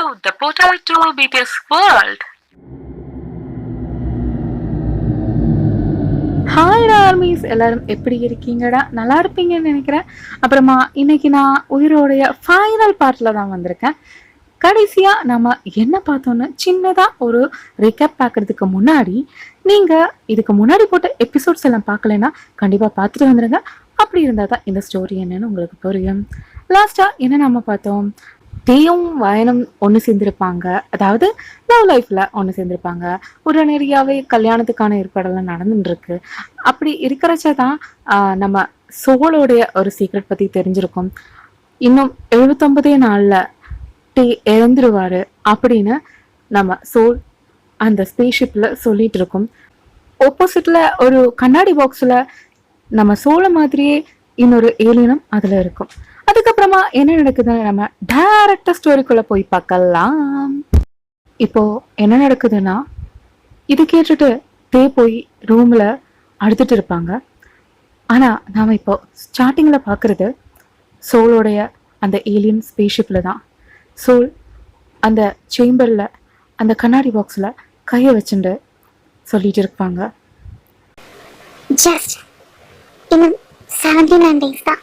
to the Portal to BTS World. Hi armies, எல்லாரும் எப்படி இருக்கீங்கடா? நல்லா இருப்பீங்கன்னு நினைக்கிறேன். அப்புறமா இன்னைக்கு நான் உயிரோடைய ஃபைனல் பார்ட்டில் தான் வந்திருக்கேன். கடைசியாக நம்ம என்ன பார்த்தோன்னு சின்னதாக ஒரு ரீகேப் பார்க்குறதுக்கு முன்னாடி நீங்கள் இதுக்கு முன்னாடி போட்ட எபிசோட்ஸ் எல்லாம் பார்க்கலன்னா கண்டிப்பாக பார்த்துட்டு வந்துடுங்க. அப்படி இருந்தால் தான் இந்த ஸ்டோரி என்னன்னு உங்களுக்கு புரியும். லாஸ்ட்டாக என்ன நம்ம பார்த்தோம், தேயும் வயனும் ஒன்று சேர்ந்திருப்பாங்க. அதாவது லவ் லைஃப்பில் ஒன்று சேர்ந்திருப்பாங்க. உடனடியாகவே கல்யாணத்துக்கான ஏற்பாடெல்லாம் நடந்துட்டுருக்கு. அப்படி இருக்கிறச்ச தான் நம்ம சோலோடைய ஒரு சீக்ரெட் பற்றி தெரிஞ்சிருக்கும். இன்னும் 79 நாளில் டே இறந்துருவார் அப்படின்னு நம்ம சோல் அந்த ஸ்பேஸ்ஷிப்பில் சொல்லிட்டு இருக்கும். ஆப்போசிட்டில் ஒரு கண்ணாடி பாக்ஸில் நம்ம சோலை மாதிரியே இன்னொரு ஏலியனும் அதில் இருக்கும். அதுக்கப்புறமா என்ன நடக்குதுன்னு நம்ம டைரக்டா ஸ்டோரிக்குள்ள போய் பார்க்கலாம். இப்போ என்ன நடக்குதுன்னா, இது கேட்டுட்டு தே போய் ரூம்ல அழுதுட்டு இருப்பாங்க. ஆனா நாம இப்போ ஸ்டார்டிங்ல பாக்குறது சோலோடைய அந்த ஏலியன் ஸ்பேஸ்ஷிப்ல தான். சோல் அந்த சேம்பர்ல அந்த கண்ணாடி பாக்ஸ்ல கையை வச்சுட்டு சொல்லிட்டு இருப்பாங்க, ஜஸ்ட் இன்னும் 79 days தான்.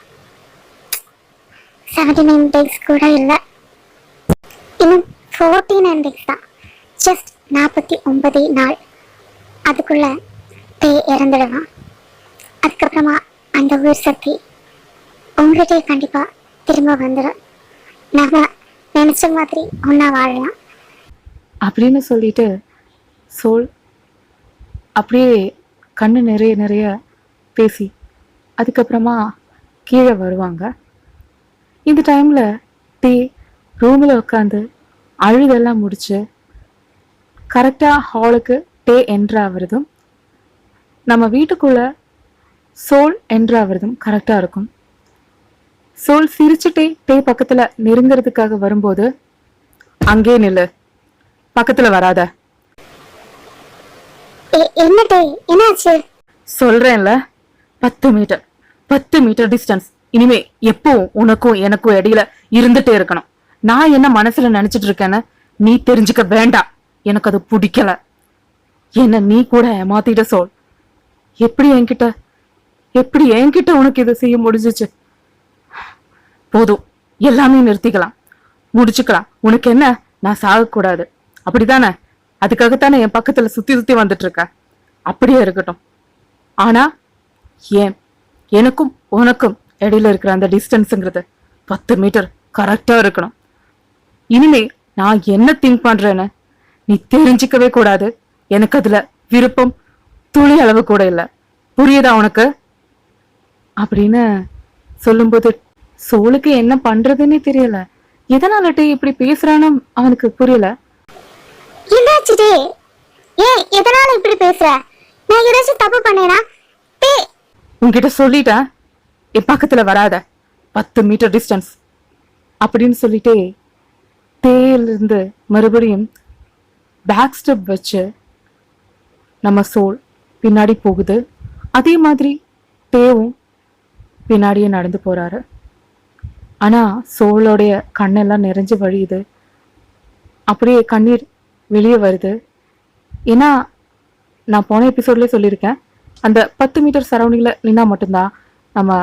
79 days கூட இல்லை, இன்னும் 49 days தான். ஜஸ்ட் 49 நாள். அதுக்குள்ள தே இறந்துடுவான். அதுக்கப்புறமா அந்த உயிர் சக்தி உங்கள்கிட்ட கண்டிப்பா திரும்ப வந்துடும். நம்ம நினைச்ச மாதிரி ஒன்னா வாழலாம் அப்படின்னு சொல்லிட்டு சோல் அப்படியே கண்ணு நிறைய நிறைய பேசி அதுக்கப்புறமா கீழே வருவாங்க. இந்த டைமில் டே ரூமில் உட்காந்து அழுதெல்லாம் முடிச்சு கரெக்டாக ஹாலுக்கு டே என்ட்ராகிறதும் நம்ம வீட்டுக்குள்ளே சோல் என்ட்ராகிறதும் கரெக்டாக இருக்கும். சோல் சிரிச்சுட்டே டே பக்கத்தில் நெருங்கிறதுக்காக வரும்போது, அங்கே நில்லு, பக்கத்தில் வராத. என்ன டே, என்னாச்சு? சொல்கிறேன்ல, 10 மீட்டர் டிஸ்டன்ஸ். இனிமே எப்பவும் உனக்கும் எனக்கும் இடையில இருந்துட்டே இருக்கணும். நான் என்ன மனசுல நினைச்சிட்டு இருக்கேன்னு நீ தெரிஞ்சுக்க வேண்டாம். எனக்கு அது பிடிக்கல. என்ன நீ கூட ஏமாத்திட்ட சோல். எப்படி என்கிட்ட உனக்கு இதை செய்ய முடிஞ்சிச்சு? போதும், எல்லாமே நிறுத்திக்கலாம், முடிச்சுக்கலாம். உனக்கு என்ன, நான் சாகக்கூடாது அப்படித்தானே? அதுக்காகத்தானே என் பக்கத்துல சுத்தி சுத்தி வந்துட்டு இருக்க. அப்படியே இருக்கட்டும். ஆனா ஏன் எனக்கும் உனக்கும் இடையில இருக்கிற அந்த டிஸ்டன்ஸுங்கிறது 10 மீட்டர் கரெக்டா இருக்கணும். இனிமே நான் என்ன திங்க் பண்றேன்னு நீ தெரிஞ்சிக்கவே கூடாது. எனக்கு அதுல விருப்பம் துளி அளவு கூட இல்லை. புரியுதா உனக்கு? அப்படின்னு சொல்லும்போது சோலுக்கு என்ன பண்றதுன்னே தெரியல. எதனால டே இப்படி பேசுறான்னு அவனுக்கு புரியல. என்னாச்சு டே? ஏன் எதனால இப்படி பேசுற? நான் ஏதாச்சும் தப்பு பண்ணேனா? டே, உன்கிட்ட சொல்லிட்டேன், என் பக்கத்துல வராத, 10 மீட்டர் டிஸ்டன்ஸ் அப்படின்னு சொல்லிட்டே தேயிலிருந்து மறுபடியும் பேக் ஸ்டெப் வச்சு நம்ம சோல் பின்னாடி போகுது. அதே மாதிரி தேவும் பின்னாடியே நடந்து போறாரு. ஆனா சோலோடைய கண்ணெல்லாம் நிறைஞ்சு வழியுது. அப்படியே கண்ணீர் வெளியே வருது. ஏன்னா நான் போன எபிசோட்லேயே சொல்லியிருக்கேன், அந்த 10 மீட்டர் சரௌண்டிங்கில் நின்னா மட்டும்தான் நம்ம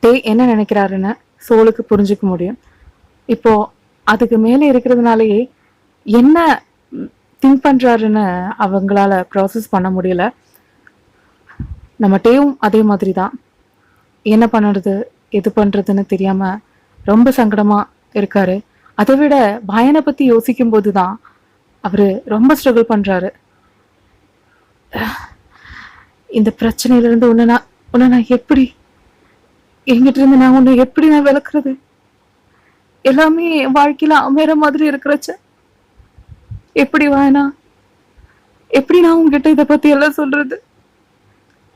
டே என்ன நினைக்கிறாருன்னு சோலுக்கு புரிஞ்சுக்க முடியும். இப்போ அதுக்கு மேலே இருக்கிறதுனாலயே என்ன திங்க் பண்ணுறாருன்னு அவங்களால ப்ராசஸ் பண்ண முடியல. நம்ம டேவும் அதே மாதிரி தான். என்ன பண்ணுறது எது பண்ணுறதுன்னு தெரியாமல் ரொம்ப சங்கடமாக இருக்காரு. அதை விட பயனை பற்றி யோசிக்கும் போது தான் அவர் ரொம்ப ஸ்ட்ரகிள் பண்ணுறாரு. இந்த பிரச்சனையிலிருந்து உன்னை நான் எப்படி, எங்கிட்ட இருந்து நான் உன்னை எப்படி நான் விளக்குறது? எல்லாமே என் வாழ்க்கையில அமைற மாதிரி இருக்கிறச்ச எப்படி வாயனா, எப்படி நான் உங்ககிட்ட இதை பத்தி எல்லாம் சொல்றது?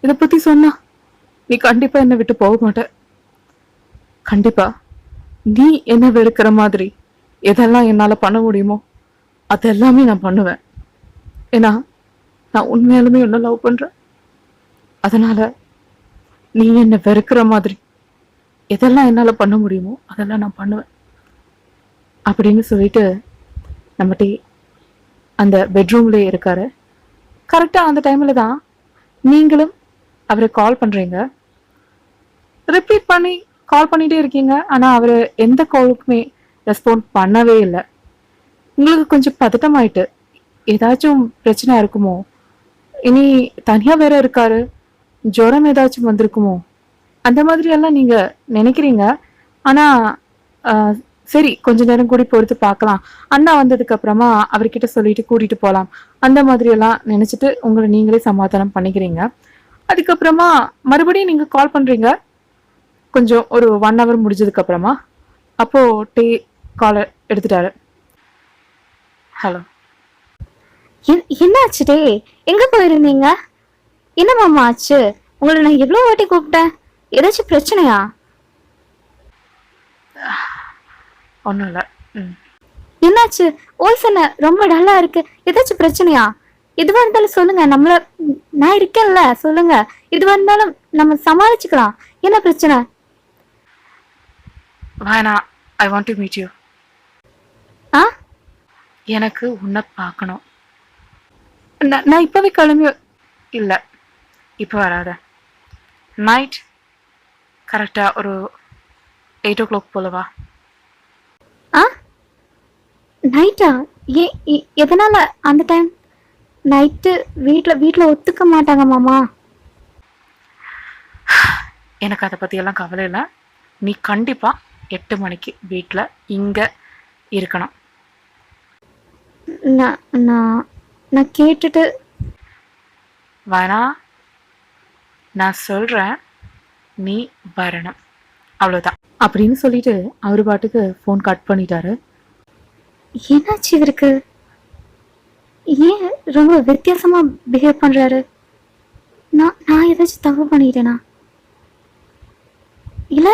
இதை பத்தி சொன்னா நீ கண்டிப்பா என்னை விட்டு போக மாட்ட. கண்டிப்பா நீ என்ன வெறுக்கிற மாதிரி எதெல்லாம் என்னால பண்ண முடியுமோ அதெல்லாமே நான் பண்ணுவேன். ஏன்னா நான் உண்மையாலுமே உன்னை லவ் பண்றேன். அதனால நீ என்ன வெறுக்கிற மாதிரி எதெல்லாம் என்னால பண்ண முடியுமோ அதெல்லாம் நான் பண்ணுவேன் அப்படின்னு சொல்லிட்டு நம்ம அந்த பெட்ரூம்லேயே இருக்காரு. கரெக்டாக அந்த டைமில் தான் நீங்களும் அவரை கால் பண்ணுறீங்க. ரிப்பீட் பண்ணி கால் பண்ணிகிட்டே இருக்கீங்க. ஆனால் அவர் எந்த காலுக்குமே ரெஸ்பாண்ட் பண்ணவே இல்லை. உங்களுக்கு கொஞ்சம் பதட்டமாயிட்டு, ஏதாச்சும் பிரச்சனை இருக்குமோ, இனி தனியாக வேற இருக்காரு, ஜுரம் ஏதாச்சும் வந்திருக்குமோ, அந்த மாதிரி எல்லாம் நீங்கள் நினைக்கிறீங்க. ஆனால் சரி, கொஞ்ச நேரம் கூடி பொறுத்து பார்க்கலாம், அண்ணா வந்ததுக்கு அப்புறமா அவர்கிட்ட சொல்லிட்டு கூட்டிட்டு போகலாம், அந்த மாதிரி எல்லாம் நினைச்சிட்டு உங்களை நீங்களே சமாதானம் பண்ணிக்கிறீங்க. அதுக்கப்புறமா மறுபடியும் நீங்கள் கால் பண்ணுறீங்க. கொஞ்சம் ஒரு 1 hour முடிஞ்சதுக்கு அப்புறமா அப்போ காலை எடுத்துட்டாரு. ஹலோ, என்னாச்சு டே? எங்க போயிருந்தீங்க? என்ன மாமா ஆச்சு? உங்களை நான் எவ்வளவு வாட்டி கூப்பிட்டேன். ஏதாச்சும் பிரச்சனையா? ஒன்றும் இல்லை. என்னாச்சு? வாய்ஸ் என்ன ரொம்ப டல்லா இருக்கு? ஏதாச்சும் பிரச்சனையா? எதுவா இருந்தாலும் சொல்லுங்க, நான் இருக்கேன்ல, சொல்லுங்க. எதுவா இருந்தாலும் நம்ம சமாளிச்சுக்கலாம். என்ன பிரச்சனை? வேணா, I want to meet you. ஆ, எனக்கு உன்னை பார்க்கணும். நான் இப்போவே கிளம்பி இல்லை, இப்போ வராத. நைட் கரெக்டாக ஒரு 8 o'clock போலவா? ஆ, நைட்டா? எதனால அந்த டைம்? நைட்டு வீட்டில் ஒத்துக்க மாட்டாங்க மாமா. எனக்கு அதை பற்றியெல்லாம் கவலை இல்லை. நீ கண்டிப்பாக 8 மணிக்கு வீட்டில் இங்கே இருக்கணும். நான் கேட்டுட்டு. வேணா, நான் சொல்கிறேன், நீ வரணும், அவ்வளோதான் அப்படின்னு சொல்லிட்டு அவர் பாட்டுக்கு ஃபோன் கட் பண்ணிட்டாரு. என்னாச்சு இவருக்கு? ஏன் ரொம்ப வித்தியாசமா பிஹேவ் பண்றாரு? நான் ஏதாச்சும் தப்பு பண்ணிட்டேனா? இல்ல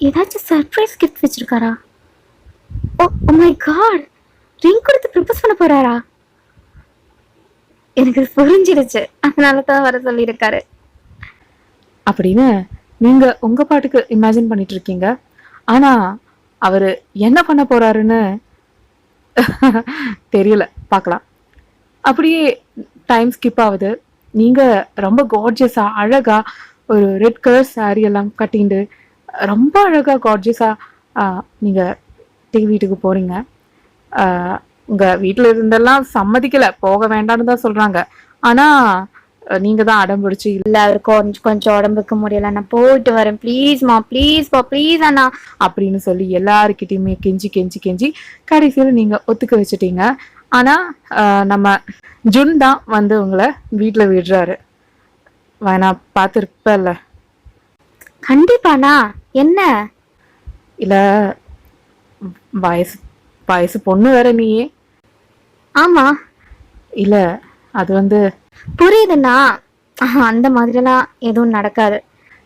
ஏதாச்சும் சர்ப்ரைஸ் கிஃப்ட் வச்சிருக்காரா? ஓ மை காட், ரிங் கொடுத்து ப்ரப்போஸ் பண்ண போறாரா? எனக்கு புரிஞ்சிருச்சு, அதனால தான் வர சொல்லியிருக்காரு அப்படின்னு நீங்க உங்க பாட்டுக்கு இமேஜின் பண்ணிட்டு இருக்கீங்க. ஆனா அவரு என்ன பண்ண போறாருன்னு தெரியல, பார்க்கலாம். அப்படியே டைம் ஸ்கிப் ஆகுது. நீங்க ரொம்ப கார்ஜியஸா அழகா ஒரு ரெட் கலர் சாரி எல்லாம் கட்டிண்டு ரொம்ப அழகா கார்ஜியஸா நீங்க வீட்டுக்கு போறீங்க. உங்க வீட்டுல இருந்தெல்லாம் சம்மதிக்கல, போக வேண்டாம்னு தான் சொல்றாங்க. ஆனா நீங்க தான் அடம் பிடிச்சி, இல்ல அவர் கொஞ்சம் உடம்புக்கு முடியல, நான் போயிட்டு வரேன், ப்ளீஸ்மா ப்ளீஸ்ப்பா ப்ளீஸ் அண்ணா அப்படின்னு சொல்லி எல்லாருக்கிட்டையுமே கெஞ்சி கெஞ்சி கெஞ்சி கடைசியில நீங்க ஒத்துக்க வச்சுட்டீங்க. ஆனா நம்ம ஜுன் தான் வந்து உங்களை வீட்டுல விடுறாரு. வேணா பார்த்துருப்பல? கண்டிப்பாண்ணா. என்ன? இல்ல, வயசு வயசு பொண்ணு வேற நீயே. ஆமா. இல்ல அது வந்து புரியுதுண்ணா, அந்த மாதிரிலாம் எதுவும் நடக்காது.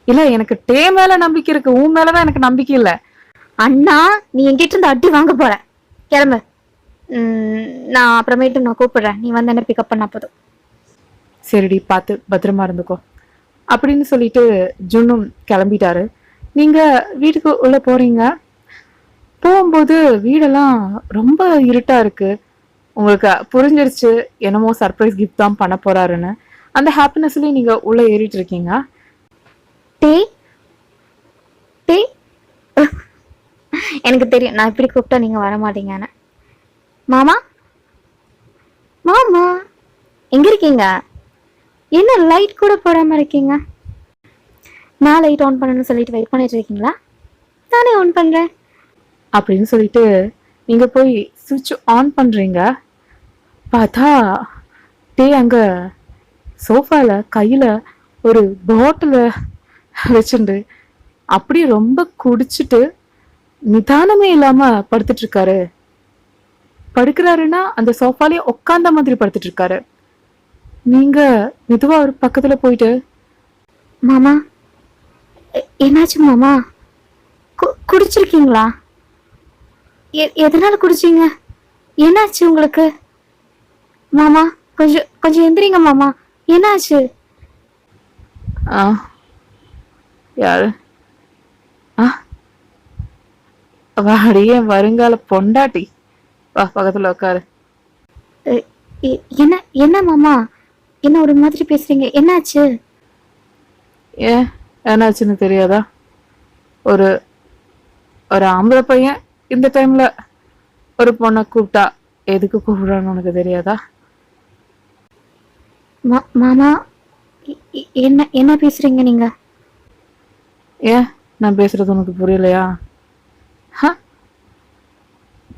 இல்ல, எனக்கு மேல நம்பிக்கை இருக்கு, உன் மேலதான் எனக்கு நம்பிக்கை இல்ல. அண்ணா, நீ எங்கிட்ட இருந்து அடி வாங்க போற, கிளம்பு. நான் அப்புறமேட்டு நான் கூப்பிடுறேன், நீ வந்து என்ன பிக்கப் பண்ணா போதும். சரிடி, பார்த்து பத்திரமா இருந்துக்கோ அப்படின்னு சொல்லிட்டு ஜுன்னும் கிளம்பிட்டாரு. நீங்க வீட்டுக்கு உள்ள போறீங்க. போகும்போது வீடெல்லாம் ரொம்ப இருட்டா இருக்கு. உங்களுக்கு புரிஞ்சிருச்சு என்னமோ சர்ப்ரைஸ் கிஃப்ட் தான் பண்ண போறாருன்னு. அந்த ஹாப்பினஸ்லயே நீங்க உள்ள ஏறிட்டு இருக்கீங்க. எனக்கு தெரியும் நான் இப்படி கூப்பிட்டா நீங்க வர மாட்டீங்கன்னு. மாமா, மாமா எங்க இருக்கீங்க? என்ன லைட் கூட போடாம இருக்கீங்க? நான் லைட் ஆன் பண்ணணும்னு சொல்லிட்டு வெயிட் பண்ணிட்டு இருக்கீங்களா? நானே ஆன் பண்றேன் அப்படின்னு சொல்லிட்டு நீங்க போய் சுவிட்ச் ஆன் பண்றீங்க. பார்த்தா அங்க சோஃபால கையில ஒரு பாட்டில வச்சுட்டு அப்படியே ரொம்ப குடிச்சிட்டு நிதானமே இல்லாம படுத்துட்டு இருக்காரு. படுக்கிறாருன்னா அந்த சோஃபாலேயே உட்காந்த மாதிரி படுத்துட்டு இருக்காரு. நீங்க மெதுவா ஒரு பக்கத்துல போயிட்டு, மாமா என்னாச்சு மாமா? குடிச்சிருக்கீங்களா? எதனால குடிச்சீங்க? என்னாச்சு உங்களுக்கு? மாமா கொஞ்சம் கொஞ்சம் எந்திரிங்க மாமா, என்னாச்சு? யாரு? வாடிய வருங்கால பொண்டாட்டி, வா பக்கத்துல உட்காரு. என்ன என்ன மாமா, என்ன ஒரு மாதிரி பேசுறீங்க? என்னாச்சு? ஏன் என்னாச்சுன்னு தெரியாதா? ஒரு ஒரு ஆம்பளை பையன் இந்த டைம்ல ஒரு பொண்ணை கூப்பிட்டா எதுக்கு கூப்பிடுறான்னு உனக்கு தெரியாதா? மாமா, என்ன என்ன பேசுறீங்க நீங்க? ஏன் நான் பேசுறது உனக்கு புரியலையா?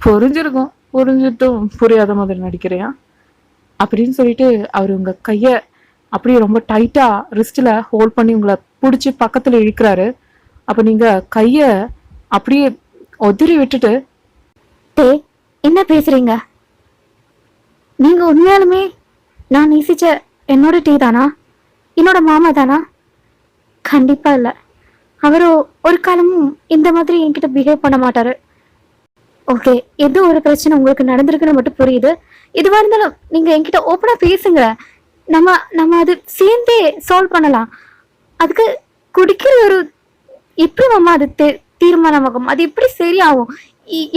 புரிஞ்சிருக்கும், புரிஞ்சிட்டும் புரியாத மாதிரி நடிக்கிறியா அப்படின்னு சொல்லிட்டு அவர் உங்க கைய அப்படியே ரொம்ப டைட்டா ரிஸ்ட்ல ஹோல்ட் பண்ணி உங்களை பிடிச்சி பக்கத்துல இழுக்கிறாரு. அப்ப நீங்க கைய அப்படியே உதறி விட்டுட்டு, டே, என்ன பேசுறீங்க? நீங்க உண்மையாலுமே நான் நேசிச்ச என்னோட டீ தானா? என்னோட மாமா தானா? கண்டிப்பா இல்ல. அவரோ ஒரு காலமும் இந்த மாதிரி என்கிட்ட பிஹேவ் பண்ண மாட்டாரு. ஓகே, ஏதோ ஒரு பிரச்சனை உங்களுக்கு நடந்திருக்குன்னு மட்டும் புரியுது. எதுவா இருந்தாலும் நீங்க என்கிட்ட ஓப்பனா பேசுங்க. நம்ம நம்ம அது சேர்ந்தே சால்வ் பண்ணலாம். அதுக்கு குடிக்கிற ஒரு எப்படி மாமா அது தீர்மானமாகும்? அது எப்படி சரியாகும்?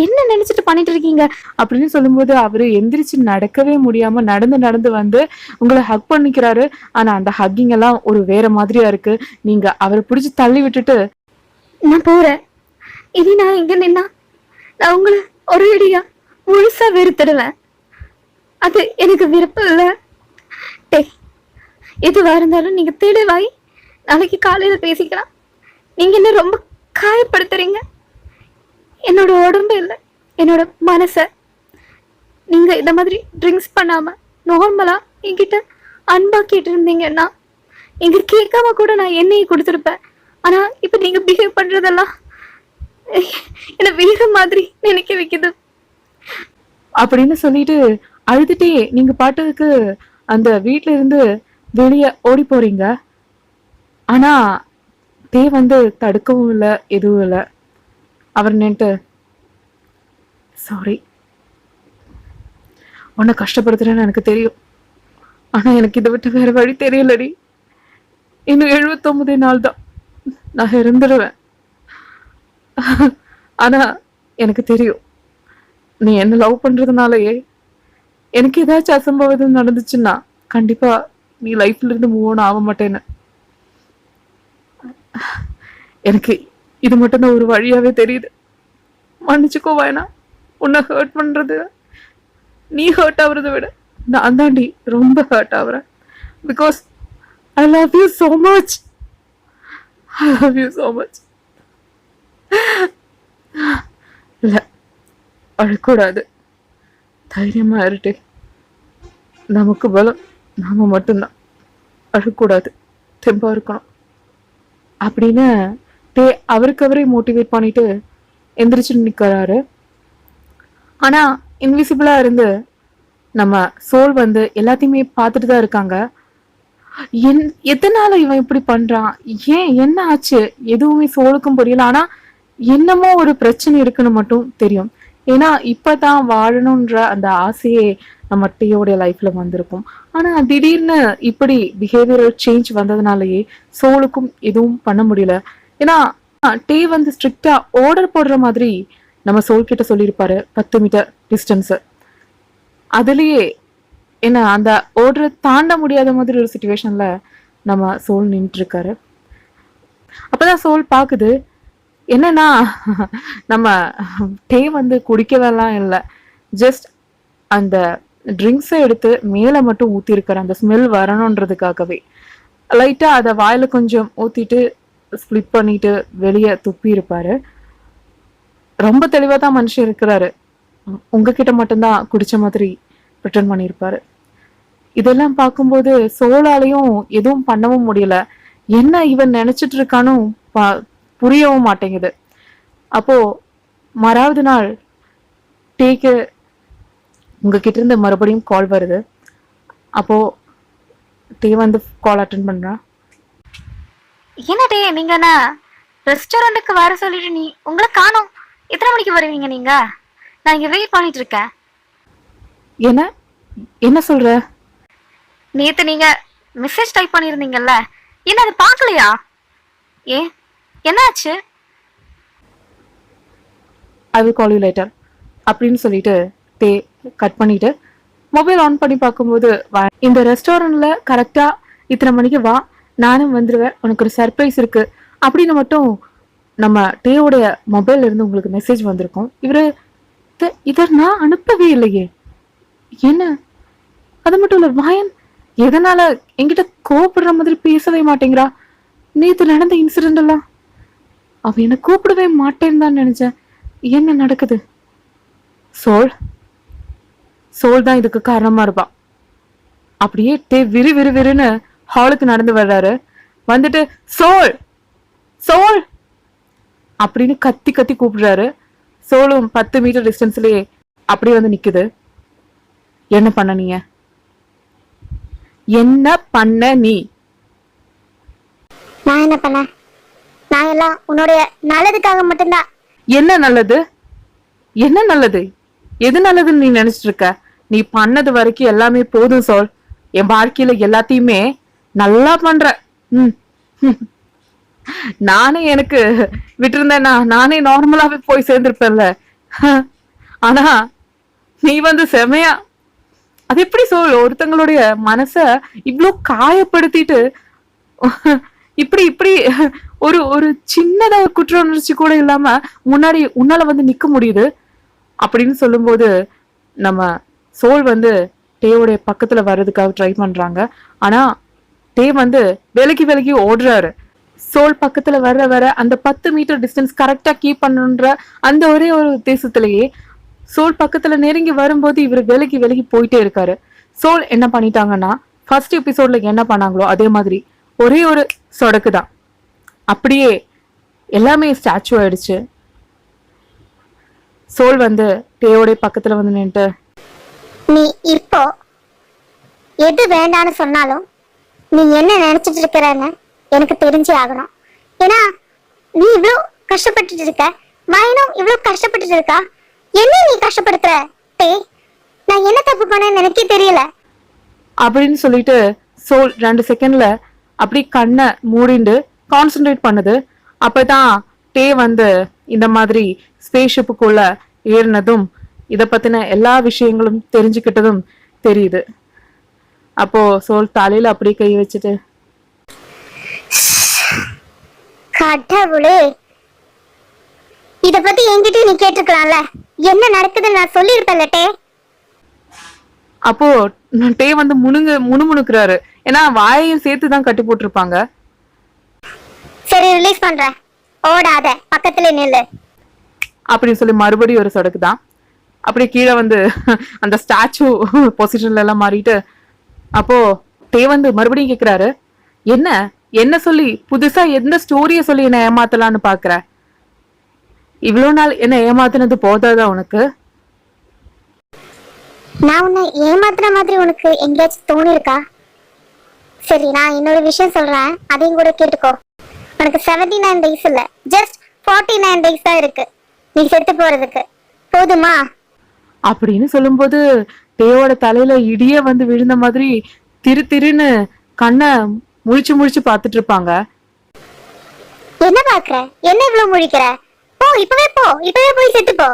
என்ன நினைச்சிட்டு பண்ணிட்டு இருக்கீங்க அப்படின்னு சொல்லும்போது அவரு எந்திரிச்சு நடக்கவே முடியாம நடந்து நடந்து வந்து உங்களை ஹக் பண்ணிக்கிறாரு. ஆனா அந்த ஹக்கிங் எல்லாம் ஒரு வேற மாதிரியா இருக்கு. நீங்க அவரை பிடிச்சி தள்ளி விட்டுட்டு, நான் போறேன். இனி நான் இங்க நின்னா நான் உங்களை ஒரு அடியா முழுசா வெறுத்துடுவேன். அது எனக்கு விருப்பம் இல்லை. எதுவா இருந்தாலும் நீங்க தெளிவாய் நாளைக்கு காலையில பேசிக்கலாம். நீங்க என்ன ரொம்ப காயப்படுத்துறீங்க. என்னோட உடம்பு இல்லை, என்னோட மனச. நீங்க இந்த மாதிரி ட்ரிங்க்ஸ் பண்ணாம நார்மலா என்கிட்ட அன்பாக்கிட்டு இருந்தீங்கன்னா எங்க கேட்காம கூட நான் எண்ணெயை கொடுத்துருப்பேன். ஆனா இப்ப நீங்க பிஹேவ் பண்றதெல்லாம் என்ன வேற மாதிரி நினைக்க வைக்குது அப்படின்னு சொல்லிட்டு அழுதுட்டே நீங்க பாட்டுக்கு அந்த வீட்டுல இருந்து வெளியே ஓடி போறீங்க. ஆனா தே வந்து தடுக்கவும் இல்லை, எதுவும் இல்லை. அவர் நின்ட்டு, சாரி, உன்னை கஷ்டப்படுத்துறேன்னு எனக்கு தெரியும். ஆனா எனக்கு இதை விட்டு வேற வழி தெரியலடி. இன்னும் 79 நாள் தான் நான் இருந்துடுவேன். ஆனா எனக்கு தெரியும் நீ என்ன லவ் பண்றதுனாலயே எனக்கு ஏதாச்சும் அசம்பாவிதம் நடந்துச்சுன்னா கண்டிப்பா நீ லைஃப்ல இருந்து மூவ் ஆன் ஆக மாட்டேன்னு. எனக்கு இது மட்டும் தான் ஒரு வழியாவே தெரியுது. மன்னிச்சுக்கோ வேணா, உன்னை ஹர்ட் பண்றது, நீ ஹர்ட் ஆகுறத விட நான் தாண்டி ரொம்ப ஹர்ட் ஆகுறேன். Because I love you so much. I love you so much. இல்ல, அழக்கூடாது, தைரியமா இருட்டு. நமக்கு பலம் நாம மட்டும்தான். அழக்கூடாது, தெம்பா இருக்கணும் அப்படின்னு அவருக்கு அவரே மோட்டிவேட் பண்ணிட்டு எந்திரிச்சு நிக்கிறாரு. ஆனா இன்விசிபிளா இருந்து நம்ம சோல் வந்து எல்லாத்தையுமே பார்த்துட்டு தான் இருக்காங்க. எதனால இவன் இப்படி பண்றான், ஏன், என்ன ஆச்சு, எதுவுமே சோலுக்கும் புரியல. ஆனா என்னமோ ஒரு பிரச்சனை இருக்குன்னு மட்டும் தெரியும். ஏன்னா இப்பதான் வாழணும்ன்ற அந்த ஆசையே நம்ம டீயோடைய லைஃப்ல வந்திருக்கும். ஆனா திடீர்னு இப்படி பிஹேவியரல் சேஞ்ச் வந்ததுனாலயே சோலுக்கும் எதுவும் பண்ண முடியல. ஏன்னா டீ வந்து ஸ்ட்ரிக்டா ஆர்டர் போடுற மாதிரி நம்ம சோல் கிட்ட சொல்லியிருப்பாரு 10 மீட்டர் டிஸ்டன்ஸ். அதுலயே என்ன அந்த ஆர்டரை தாண்ட முடியாத மாதிரி ஒரு சுச்சுவேஷன்ல நம்ம சோல் நின்றுட்டு இருக்காரு. அப்பதான் சோல் பாக்குது என்னன்னா நம்ம டே வந்து குடிக்கவெல்லாம் இல்லை, ஜஸ்ட் அந்த ட்ரிங்க்ஸை எடுத்து மேலே மட்டும் ஊற்றிருக்காரு அந்த ஸ்மெல் வரணுன்றதுக்காகவே. லைட்டா அதை வாயில கொஞ்சம் ஊத்திட்டு ஸ்ப்ளிட் பண்ணிட்டு வெளியே துப்பி இருப்பாரு. ரொம்ப தெளிவா தான் மனுஷன் இருக்கிறாரு. உங்ககிட்ட மட்டும்தான் குடிச்ச மாதிரி ரிட்டர்ன் பண்ணியிருப்பாரு. இதெல்லாம் பார்க்கும்போது சோலாலையும் எதுவும் பண்ணவும் முடியல. என்ன இவன் நினைச்சிட்டு இருக்கானோ புரியவும் மாட்டேங்குது. அப்போ மறாவது நாள் டேக்கு உங்ககிட்ட இருந்து மறுபடியும் கால் வருது. அப்போ டே வந்து கால் அட்டன் பண்றா. என்ன டே, நீங்க என்ன ரெஸ்டாரண்ட்டுக்கு வர சொல்லிட்டு நீ உங்களை காணோம். எத்தனை மணிக்கு வருவீங்க நீங்க? நான் இங்க வெயிட் பண்ணிட்டு இருக்கேன். என்ன என்ன சொல்ற? நேத்து நீங்க மெசேஜ் டைப் பண்ணியிருந்தீங்கல்ல, என்ன அதை பார்க்கலையா? ஏன், என்னாச்சு? I will call you later அப்படின்னு சொல்லிட்டு டே கட் பண்ணிட்டு மொபைல் ஆன் பண்ணி பார்க்கும்போது இந்த ரெஸ்டாரண்ட்ல கரெக்டா இத்தனை மணிக்கு வா, நானும் வந்துருவேன், உனக்கு ஒரு சர்ப்ரைஸ் இருக்கு அப்படின்னு மட்டும் நம்ம டேயோடைய மொபைல்ல இருந்து உங்களுக்கு மெசேஜ் வந்திருக்கும். இதை நான் அனுப்பவே இல்லையே. என்ன அது மட்டும் இல்ல, வாயன் எதனால என்கிட்ட கோவப்படுற மாதிரி பேசவே மாட்டேங்கிறா? நேத்து நடந்த இன்சிடென்ட் எல்லாம் அவ என்ன கூப்பிடவே மாட்டேன்னு தான் நினைச்சேன். என்ன நடக்குது? சோல் தான் இதுக்கு காரணமா இருப்பா. அப்படியே டே விறு விறு விறுன்னு ஹாலுக்கு நடந்து வர்றாரு. வந்துட்டு சோல் சோல் அப்படின்னு கத்தி கத்தி கூப்பிடுறாரு. சோலும் 10 மீட்டர் டிஸ்டன்ஸ்லயே அப்படியே வந்து நிக்குது. என்ன பண்ண நீங்க? என்ன பண்ண நீ? நான் என்ன பண்ண? நான் எல்லாம் உன்னுடைய நல்லதுக்காக மட்டும்தான். என்ன நல்லது? என்ன நல்லது? எது நல்லதுன்னு நீ நினைச்சிட்டு இருக்க? நீ பண்ணது வரைக்கும் எல்லாமே போதும் சோல். என் வாழ்க்கையில எல்லாத்தையுமே நல்லா பண்ற. நானே எனக்கு விட்டுருந்தேன்னா நானே நார்மலாவே போய் சேர்ந்திருப்பேன்ல. ஆனா நீ வந்து செமையா, அது எப்படி சொல், ஒருத்தங்களுடைய மனச இவ்வளவு காயப்படுத்திட்டு இப்படி இப்படி ஒரு ஒரு சின்னதா ஒரு குற்ற உணர்ச்சி கூட இல்லாம முன்னாடி உன்னால வந்து நிக்க முடியுது அப்படின்னு சொல்லும்போது நம்ம சோல் வந்து டேவோடைய பக்கத்துல வர்றதுக்காக ட்ரை பண்றாங்க. ஆனா டே வந்து விலகி ஓடுறாரு. சோல் பக்கத்துல வர அந்த 10 மீட்டர் டிஸ்டன்ஸ் கரெக்டா கீப் பண்ணுன்ற அந்த ஒரே ஒரு உத்தேசத்திலேயே சோல் பக்கத்துல நெருங்கி வரும்போது இவர் விலகி போயிட்டே இருக்காரு. சோல் என்ன பண்ணிட்டாங்கன்னா ஃபர்ஸ்ட் எபிசோட்ல என்ன பண்ணாங்களோ அதே மாதிரி ஒரே ஒரு சொடக்குதான், அப்படியே எல்லாமே ஸ்டாச்சு ஆயிடுச்சு. சோல் வந்து டேயோடைய பக்கத்துல வந்து நின்று, நீ இப்போ எது வேண்டான்னு சொன்னாலும் நீ என்ன நினைச்சிட்டு இருக்கிறன்னு எனக்கு தெரிஞ்சே ஆகணும். ஏன்னா நீ இவ்வளவு கஷ்டப்பட்டுட்டு இருக்க, வயனும் இவ்வளவு கஷ்டப்பட்டுட்டு இருக்கா. என்ன நீ கஷ்டப்படுத்துற? டே, நான் என்ன தப்பு பண்ணேன்னு எனக்கே தெரியல அப்படின்னு சொல்லிட்டு சோல் 2 செகண்ட்ல அப்படி கண்ணை மூடிண்டு கான்சென்ட்ரேட் பண்ணுது. அப்பதான் டே வந்து இந்த மாதிரி ஸ்பேஸ் ஷிப்புக்குள்ள ஏறினதும் இத பத்தின எல்லா விஷயங்களும் தெரிஞ்சுக்கிட்டதும் தெரியுது. அப்போ சோல் தலையில அப்படி கை வச்சுட்டு, கடவுளே, இத பத்தி என்கிட்ட நீ கேட்டுக்கலாம்ல, என்ன நடக்குதுன்னு நான் சொல்லியிருப்பேன்ல டே. அப்போ டே வந்து முணுமுணுக்குறாரு. ஏன்னா வாயையும் சேர்த்துதான் கட்டி போட்டிருப்பாங்க. சரி, ரிலீஸ் பண்றேன், ஓடாத, பக்கத்துல நில்லு அப்படின்னு சொல்லி மறுபடியும் ஒரு சொடக்குதான். அப்படியே கீழே வந்து அந்த ஸ்டாச்சு பொசிஷன்ல எல்லாம் மாறிட்டு அப்போ டே வந்து மறுபடியும் கேக்குறாரு, என்ன சொல்லி புதுசா எந்த ஸ்டோரிய சொல்லி என்ன ஏமாத்தலான்னு பாக்குற? இவ்வளவு நாள் என்ன ஏமாத்தினது போதாதான் உனக்கு? நான் உன்னை ஏமாத்துற மாதிரி உனக்கு எங்கேயாச்சும் தோணி இருக்கா? சரி, நான் இன்னொரு விஷயம் சொல்றேன், அதையும் கூட கேட்டுக்கோ. உனக்கு 79 டேஸ் இல்ல, ஜஸ்ட் 49 டேஸ் தான் இருக்கு நீ செத்து போறதுக்கு. போதுமா? அப்படின்னு சொல்லும்போது டேயோட தலையில இடியே வந்து விழுந்த மாதிரி திருன்னு கண்ணை முழிச்சு பாத்துட்டு இருப்பாங்க. என்ன பாக்குற? என்ன இவ்வளவு முழிக்கிற? போ, இப்பவே போய் செத்து போ,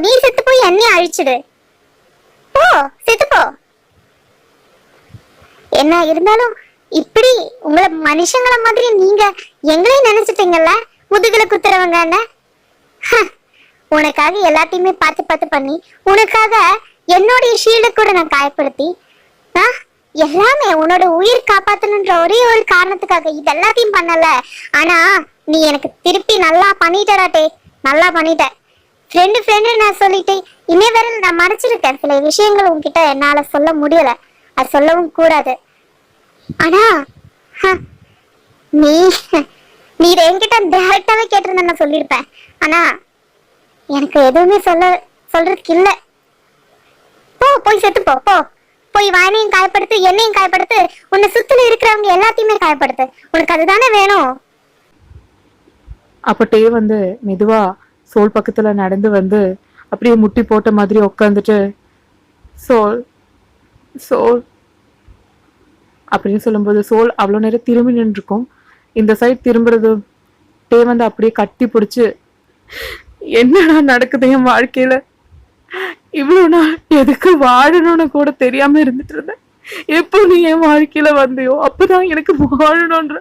நீ செத்து போய் என்னையும் அழிச்சிடு. போ, செத்து போ. என்ன இருந்தாலும் இப்படி உங்களை மனுஷங்கள மாதிரி நீங்க எங்களையும் நினைச்சிட்டீங்கல்ல, முதுகுல குத்துறவங்க. உனக்காக எல்லாத்தையுமே பார்த்து பண்ணி, உனக்காக என்னுடைய ஷீல்டை கூட நான் காயப்படுத்தி, எல்லாமே உன்னோட உயிர் காப்பாத்தணுன்ற ஒரே ஒரு காரணத்துக்காக இது எல்லாத்தையும் பண்ணல. ஆனா நீ எனக்கு திருப்பி நல்லா பண்ணிட்டடா டே, நல்லா பண்ணிட்ட. ஃப்ரெண்டு நான் சொல்லிட்டு இனிமே வேற நான் மறைச்சிருக்கேன் சில விஷயங்கள் உன்கிட்ட என்னால சொல்ல முடியல, அது சொல்லவும் கூடாது. ஆனா நீ இதை என்கிட்ட டைரக்டாவே கேட்டிருந்த நான் சொல்லியிருப்பேன். ஆனா எனக்கு எதுவுமே சொல்றதுக்கு இல்ல. போய் செத்து போ, போய் வாயனையும் காயப்படுத்து, என்னையும் காயப்படுத்து, உன்னை சுத்தில இருக்கிறவங்க எல்லாத்தையுமே காயப்படுத்து. உனக்கு அதுதானே வேணும். அப்ப டே வந்து மெதுவா சோல் பக்கத்துல நடந்து வந்து அப்படியே முட்டி போட்ட மாதிரி உட்காந்துட்டு சோல் அப்படின்னு சொல்லும்போது சோல் அவ்வளவு நேரம் திரும்பி நின்றுருக்கும். இந்த சைட் திரும்புறது டே வந்து அப்படியே கட்டி பிடிச்சு, என்னடா நடக்குது என் வாழ்க்கையில, இவ்வளவு நாள் எதுக்கு வாழணும்னு கூட தெரியாம இருந்துட்டு இருந்தேன். எப்போ நீ என் வாழ்க்கையில வந்தியோ அப்பதான் எனக்கு வாழணும்ன்ற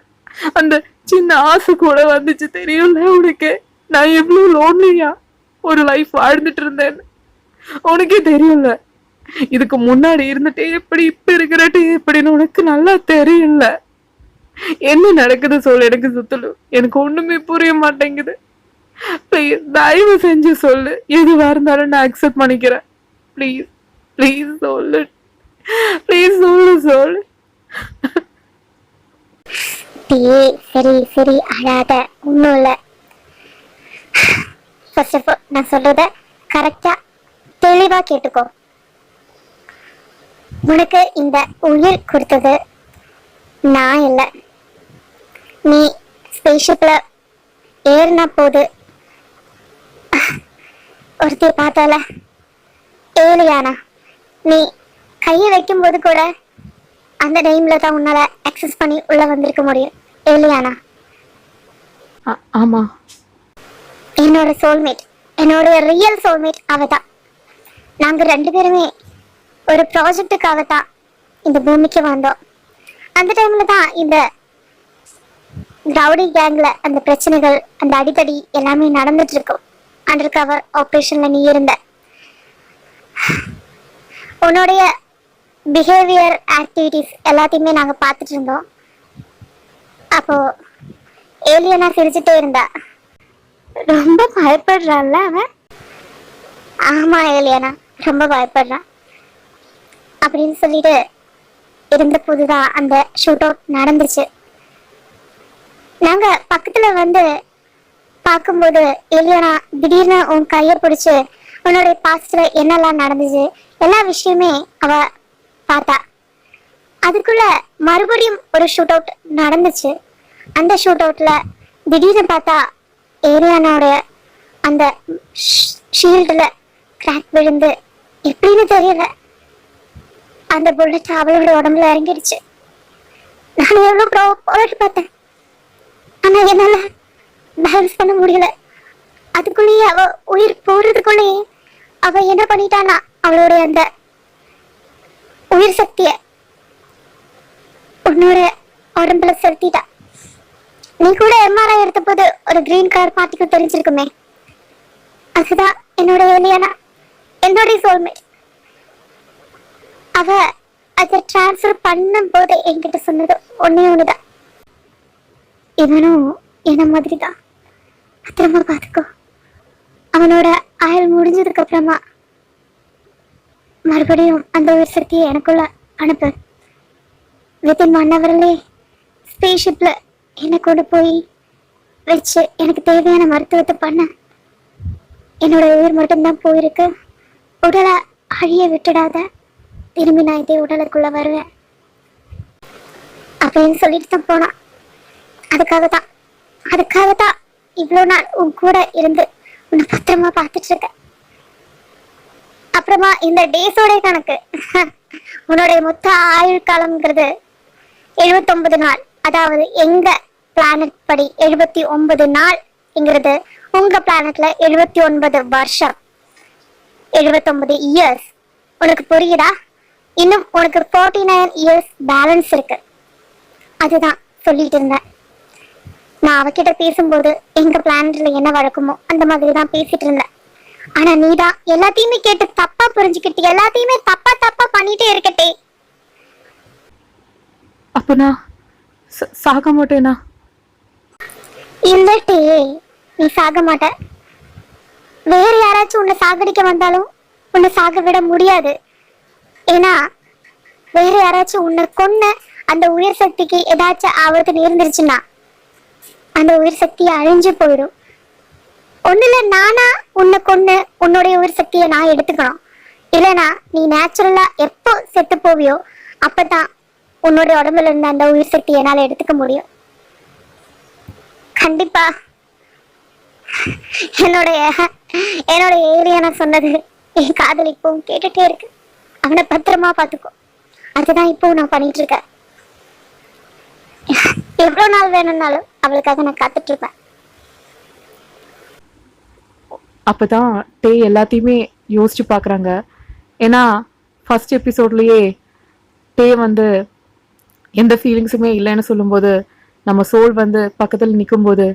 அந்த சின்ன ஆசை கூட வந்துச்சு. தெரியும்ல உனக்கு நான் எவ்வளவு லோன்லியா ஒரு லைஃப் வாழ்ந்துட்டு இருந்தேன்னு உனக்கே தெரியும்ல. இதுக்கு முன்னாடி இருந்துட்டு எப்படி இப்ப இருக்கிறட்டு எப்படின்னு உனக்கு நல்லா தெரியல. என்ன நடக்குது சொல்லு, எனக்கு சுத்தலும் எனக்கு ஒண்ணுமே புரிய மாட்டேங்குது. ப்ளீஸ் தயவு செஞ்சு சொல்லு, எதுவா இருந்தாலும் நான் அக்செப்ட் பண்ணிக்கிறேன். ப்ளீஸ் ப்ளீஸ் சொல்லு, ப்ளீஸ் சொல்லு. சரி சரி அழாத, ஒன்றும் இல்லை. ஃபர்ஸ்ட் ஆஃப் ஆல் நான் சொல்றத கரெக்டா தெளிவா கேட்டுக்கோ. உனக்கு இந்த உயிர் கொடுத்தது நான் இல்லை. நீ ஸ்பேஸ்ஷிப்ல ஏறின போது ஒருத்தி பார்த்தால ஏலியானா, நீ கையை வைக்கும் போது கூட அந்த டைம்ல தான் உன்னால அக்சஸ் பண்ணி உள்ள வந்திருக்க முடியும். ஏலியானா ஆமா, என்னோட சோல்மேட், என்னோட ரியல் சோல்மேட் அவ தான். நாங்க 2 பேருமே ஒரு ப்ராஜெக்டுக்காக தான் இந்த பூமிக்கு வந்தோம். அந்த டைம்ல தான் இந்த ரவுடி கேங்ல அந்த பிரச்சனைகள், அந்த அடித்தடி எல்லாமே நடந்துட்டு இருக்கும். அண்டர் கவர் ஆப்ரேஷன்ல நீ இருந்த. உன்னுடைய பிஹேவியர் ஆக்டிவிட்டிஸ் எல்லாத்தையுமே நாங்க பார்த்துட்டு இருந்தோம். அப்போ ஏலியனா சிரிச்சுட்டே இருந்தா. ரொம்ப பயப்படுறான்ல அவன். ஆமா ஏலியனா ரொம்ப பயப்படுறான் அப்படின்னு சொல்லிட்டு இருந்த போதுதான் அந்த ஷூட் அவுட் நடந்துச்சு. நாங்க பக்கத்துல வந்து பார்க்கும்போது ஏலியனா திடீர்னு உன் கையை பிடிச்சு உன்னுடைய பாஸ்ட்ல என்னெல்லாம் நடந்துச்சு எல்லா விஷயமே அவ பார்த்தா. அதுக்குள்ள மறுபடியும் ஒரு ஷூட் அவுட் நடந்துச்சு. அந்த ஷூட் அவுட்ல திடீர்னு பார்த்தா ஏலியனோட அந்த ஷீல்டுல கிராக் விழுந்து எப்படின்னு தெரியல அந்த புல்லட் அவளோட உடம்புல இறங்கிடுச்சு. நான் எவ்வளவு போராட்டி பார்த்தேன், ஆனா என்னால பேலன்ஸ் பண்ண முடியல. அதுக்குள்ளேயே அவ உயிர் போறதுக்குள்ளேயே அவ என்ன பண்ணிட்டானா அவளுடைய அந்த உயிர் சக்திய உன்னோட உடம்புல செலுத்திட்டா. நீ கூட எம்ஆர்ஐ எடுத்த போது ஒரு கிரீன் கலர் பார்ட்டிக்கு தெரிஞ்சிருக்குமே, அதுதான் என்னோட ஏலியனா, என்னோட சோல்மேட். அவ அதை டிரான்ஸ்ஃபர் பண்ணும் போது என்கிட்ட சொன்னது ஒண்ணுதான், இவனும் என்ன மாதிரி தான், பத்திரமா பார்த்துக்கோ. அவனோட ஆயுள் முடிஞ்சதுக்கு அப்புறமா மறுபடியும் அந்த உயிர் சக்தியை எனக்குள்ள அனுப்பு. வித்தின் 1 ஹவர்லே ஸ்பேஸ்ஷிப்ல என்னை கொண்டு போய் வச்சு எனக்கு தேவையான மருத்துவத்தை பண்ண. என்னோட உயிர் மட்டும்தான் போயிருக்கு, உடலை அழிய விட்டுடாத, திரும்பி நான் இதே உடலுக்குள்ள வருவேன் அப்படின்னு சொல்லிட்டு தான் போனான். அதுக்காக தான் இவ்வளோ நாள் உன் கூட இருந்து உன்னை பத்திரமா பார்த்துட்டு இருக்க. அப்புறமா இந்த டேஸோட கணக்கு உன்னுடைய மொத்த ஆயுள் காலம்ங்கிறது 79 நாள். அதாவது எங்க பிளானட் படி 79 நாள்ங்கிறது உங்க பிளானட்ல 79 வருஷம், 79 இயர்ஸ். உனக்கு புரியுதா? இன்னும் உனக்கு 49 இயர்ஸ் பேலன்ஸ் இருக்கு. அதுதான் சொல்லிட்டு இருந்தேன். நான் அவகிட்ட பேசும்போது எங்க பிளானட்ல என்ன வழக்கமோ அந்த மாதிரி தான் பேசிட்டு இருந்தேன். ஆனா நீதான் எல்லாத்தையுமே கேட்டு தப்பா புரிஞ்சுக்கிட்டு எல்லாத்தையுமே தப்பா பண்ணிட்டே இருக்கட்டே. அப்ப நான் சாக மாட்டேனா? இல்லட்டே, நீ சாக மாட்ட. வேற யாராச்சும் உன்னை சாகடிக்க வந்தாலும் உன்னை சாக விட முடியாது. ஏன்னா வேற யாராச்சும் உன்னை கொன்ன அந்த உயிர் சக்திக்கு ஏதாச்சும் ஆபத்து நேர்ந்துருச்சுன்னா அந்த உயிர் சக்தி அழிஞ்சு போயிடும். ஒண்ணுல நானா உன்னை கொன்னு உன்னுடைய உயிர் சக்தியை நான் எடுத்துக்கணும். இல்லைனா நீ நேச்சுரலா எப்போ செத்து போவியோ அப்பதான் உன்னுடைய உடம்புல இருந்த அந்த உயிர் சக்தி என்னால எடுத்துக்க முடியும். கண்டிப்பா என்னோட ஏலியனா சொன்னது என் காதல் இப்பவும் கேட்டுட்டே இருக்கு. அவனை பத்திரமா பாத்துக்கோ. அதுதான் இப்போ நான் பண்ணிட்டு இருக்கேன். எவ்வளவு நாள் வேணும்னாலும் அவளுக்காக நான் காத்துட்டு இருப்பேன். அப்பதான் டே எல்லாத்தையுமே யோசிச்சு பார்க்குறாங்க. ஏன்னா ஃபர்ஸ்ட் எபிசோட்லேயே டே வந்து எந்த ஃபீலிங்ஸுமே இல்லைன்னு சொல்லும்போது நம்ம சோல் வந்து பக்கத்தில் நிற்கும்போது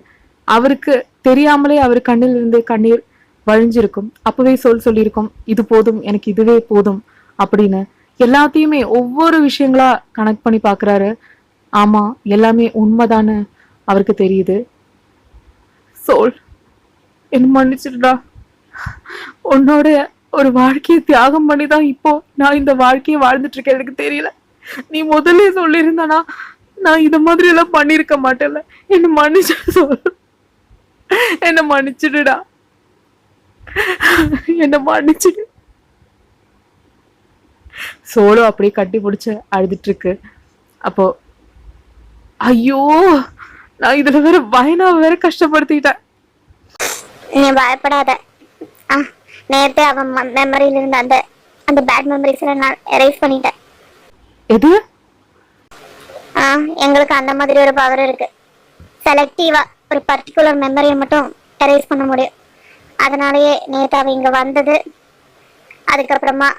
அவருக்கு தெரியாமலே அவர் கண்ணில் இருந்து கண்ணீர் வழிஞ்சிருக்கும். அப்பவே சோல் சொல்லியிருக்கும், இது போதும், எனக்கு இதுவே போதும் அப்படின்னு. எல்லாத்தையுமே ஒவ்வொரு விஷயங்களா கனெக்ட் பண்ணி பார்க்குறாரு. ஆமா, எல்லாமே உண்மைதான்னு அவருக்கு தெரியுது. சோல், என்ன மன்னிச்சிடுடா. உன்னோட ஒரு வாழ்க்கையை தியாகம் பண்ணி தான் இப்போ நான் இந்த வாழ்க்கையை வாழ்ந்துட்டு இருக்கேன். எனக்கு தெரியல, நீ முதல்ல சொல்லியிருந்தானா நான் இந்த மாதிரி எல்லாம் பண்ணிருக்க மாட்டேன்ல. என்ன மன்னிச்சிடு சோல், என்ன மன்னிச்சிடுடா, என்ன மன்னிச்சிடு. சோலோ அப்படியே கட்டி பிடிச்சு அழுதுட்டு இருக்கு. அப்போ ஐயோ, நான் இதுல வேற பயனாவை வேற கஷ்டப்படுத்திட்டேன். நீ பயப்படாத. நேரத்தை அவன் மெமரியில இருந்த அந்த அந்த பேட் மெமரிஸ் நான் எரேஸ் பண்ணிட்டேன். எது? எங்களுக்கு அந்த மாதிரி ஒரு பவர் இருக்கு. செலக்டிவா ஒரு பர்டிகுலர் மெமரியை மட்டும் எரேஸ் பண்ண முடியும். அதனாலயே நேத்து அவ இங்க வந்தது, அதுக்கப்புறமா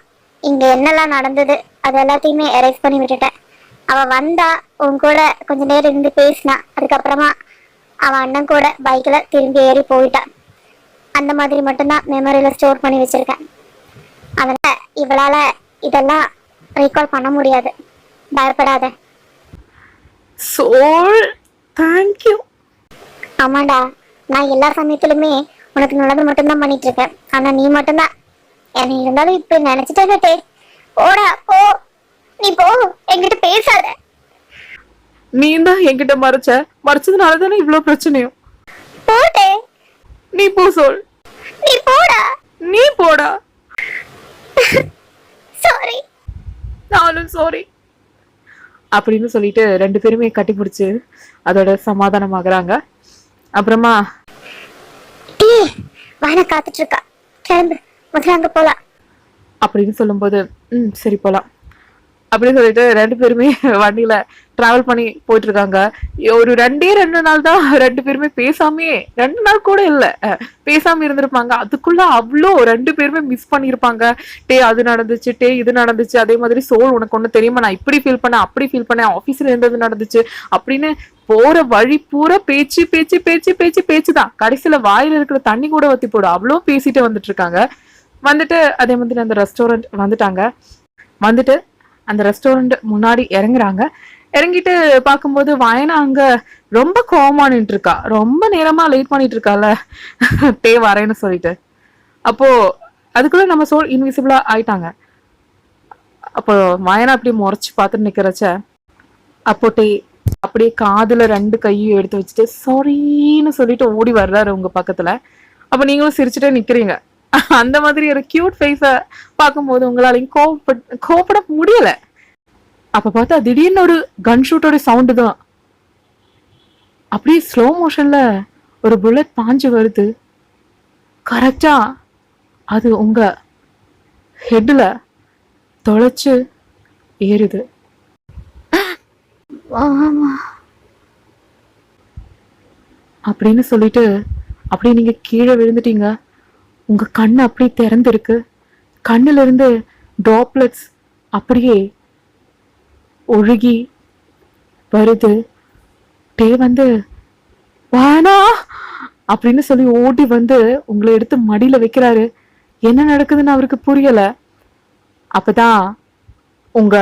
இங்க என்னெல்லாம் நடந்தது அது எல்லாத்தையுமே எரேஸ் பண்ணி விட்டுட்டேன். அவ வந்தா உன் கூட கொஞ்ச நேரம் இருந்து பேசினா, அதுக்கப்புறமா அவன் அண்ணன் கூட பைக்ல திரும்பி ஏறி போயிட்டான். அந்த மாதிரி மட்டும்தான் மெமரியில ஸ்டோர் பண்ணி வச்சிருக்கேன். அதனால இவளால இதெல்லாம் ரீகால் பண்ண முடியாது. பயப்படாத. Soul, thank you. ஆமாண்டா, நான் எல்லா சமயத்திலுமே உனக்கு நல்லது மட்டும்தான் பண்ணிட்டு இருக்கேன். ஆனா நீ மட்டும்தான் என்ன இருந்தாலும் இப்ப நினைச்சிட்டே. போடா போ, நீ போ, என்கிட்ட பேசாத. நீ தான் என்கிட்ட மறைச்சதுனாலதானே இவ்வளவு பிரச்சனையும். போடே, நீ போ சோல். நீ போடா. நீ போடா. சாரி. நானும் சாரி அப்படின்னு சொல்லிட்டு ரெண்டு பேருமே கட்டி பிடிச்சு அதோட சமாதானமாகறாங்க. அப்புறமா வான காத்துட்டு இருக்கா, கிளம்பு, முதல்ல அங்க போலாம் அப்படின்னு சொல்லும்போது சரி போலாம் அப்படின்னு சொல்லிட்டு ரெண்டு பேருமே வண்டியில டிராவல் பண்ணி போயிட்டு இருக்காங்க. ஒரு ரெண்டு நாள் தான் ரெண்டு பேருமே பேசாமே, 2 நாள் கூட இல்ல பேசாம இருந்திருப்பாங்க. அதுக்குள்ள அவ்வளோ ரெண்டு பேருமே மிஸ் பண்ணிருப்பாங்க. டே அது நடந்துச்சு, டே இது நடந்துச்சு, அதே மாதிரி சோல் உனக்கு ஒண்ணு தெரியுமா, நான் இப்படி ஃபீல் பண்ணேன், அப்படி ஃபீல் பண்ணேன், ஆபீஸ்ல இருந்தது நடந்துச்சு அப்படின்னு போற வழி பூரா பேச்சு பேச்சு பேச்சு பேச்சு பேச்சுதான். கடைசியில வாயில இருக்கிற தண்ணி கூட வத்தி போடும், அவ்வளோ பேசிட்டு வந்துட்டு இருக்காங்க. வந்துட்டு அதே மாதிரி அந்த ரெஸ்டாரண்ட் வந்துட்டு அந்த ரெஸ்டாரண்ட் முன்னாடி இறங்குறாங்க. இறங்கிட்டு பார்க்கும்போது வயனா அங்க ரொம்ப கோவமா நின்று இருக்கா. ரொம்ப நேரமா லேட் பண்ணிட்டு இருக்கால டே வரேன்னு சொல்லிட்டு. அப்போ அதுக்குள்ள நம்ம சோல் இன்விசிபிளா ஆயிட்டாங்க. அப்போ வயனா அப்படியே முறைச்சு பார்த்துட்டு நிக்கிறச்ச அப்போ டே அப்படியே காதுல 2 கையும் எடுத்து வச்சுட்டு சாரின்னு சொல்லிட்டு ஓடி வர்றாரு உங்க பக்கத்துல. அப்ப நீங்களும் சிரிச்சுட்டே நிக்கிறீங்க. அந்த மாதிரி ஒரு கியூட் ஃபேஸ பார்க்கும்போது உங்களாலையும் கோவப்பட முடியல. அப்ப பார்த்தா திடீர்னு ஒரு கன் ஷூட்டோட சவுண்டு தான். அப்படியே ஸ்லோ மோஷன்ல ஒரு புல்லட் பாஞ்சு வருது. கரெக்டா அது உங்க ஹெட்ல தொலைச்சு ஏறுது. அப்படின்னு சொல்லிட்டு அப்படியே நீங்க கீழே விழுந்துட்டீங்க. உங்க கண்ணு அப்படியே திறந்திருக்கு. கண்ணுல இருந்து ட்ராப்லெட்ஸ் அப்படியே ஒழுகி வருது. டே வந்து வானா அப்படின்னு சொல்லி ஓடி வந்து உங்களை எடுத்து மடியில வைக்கிறாரு. என்ன நடக்குதுன்னு அவருக்கு புரியல. அப்பதான் உங்க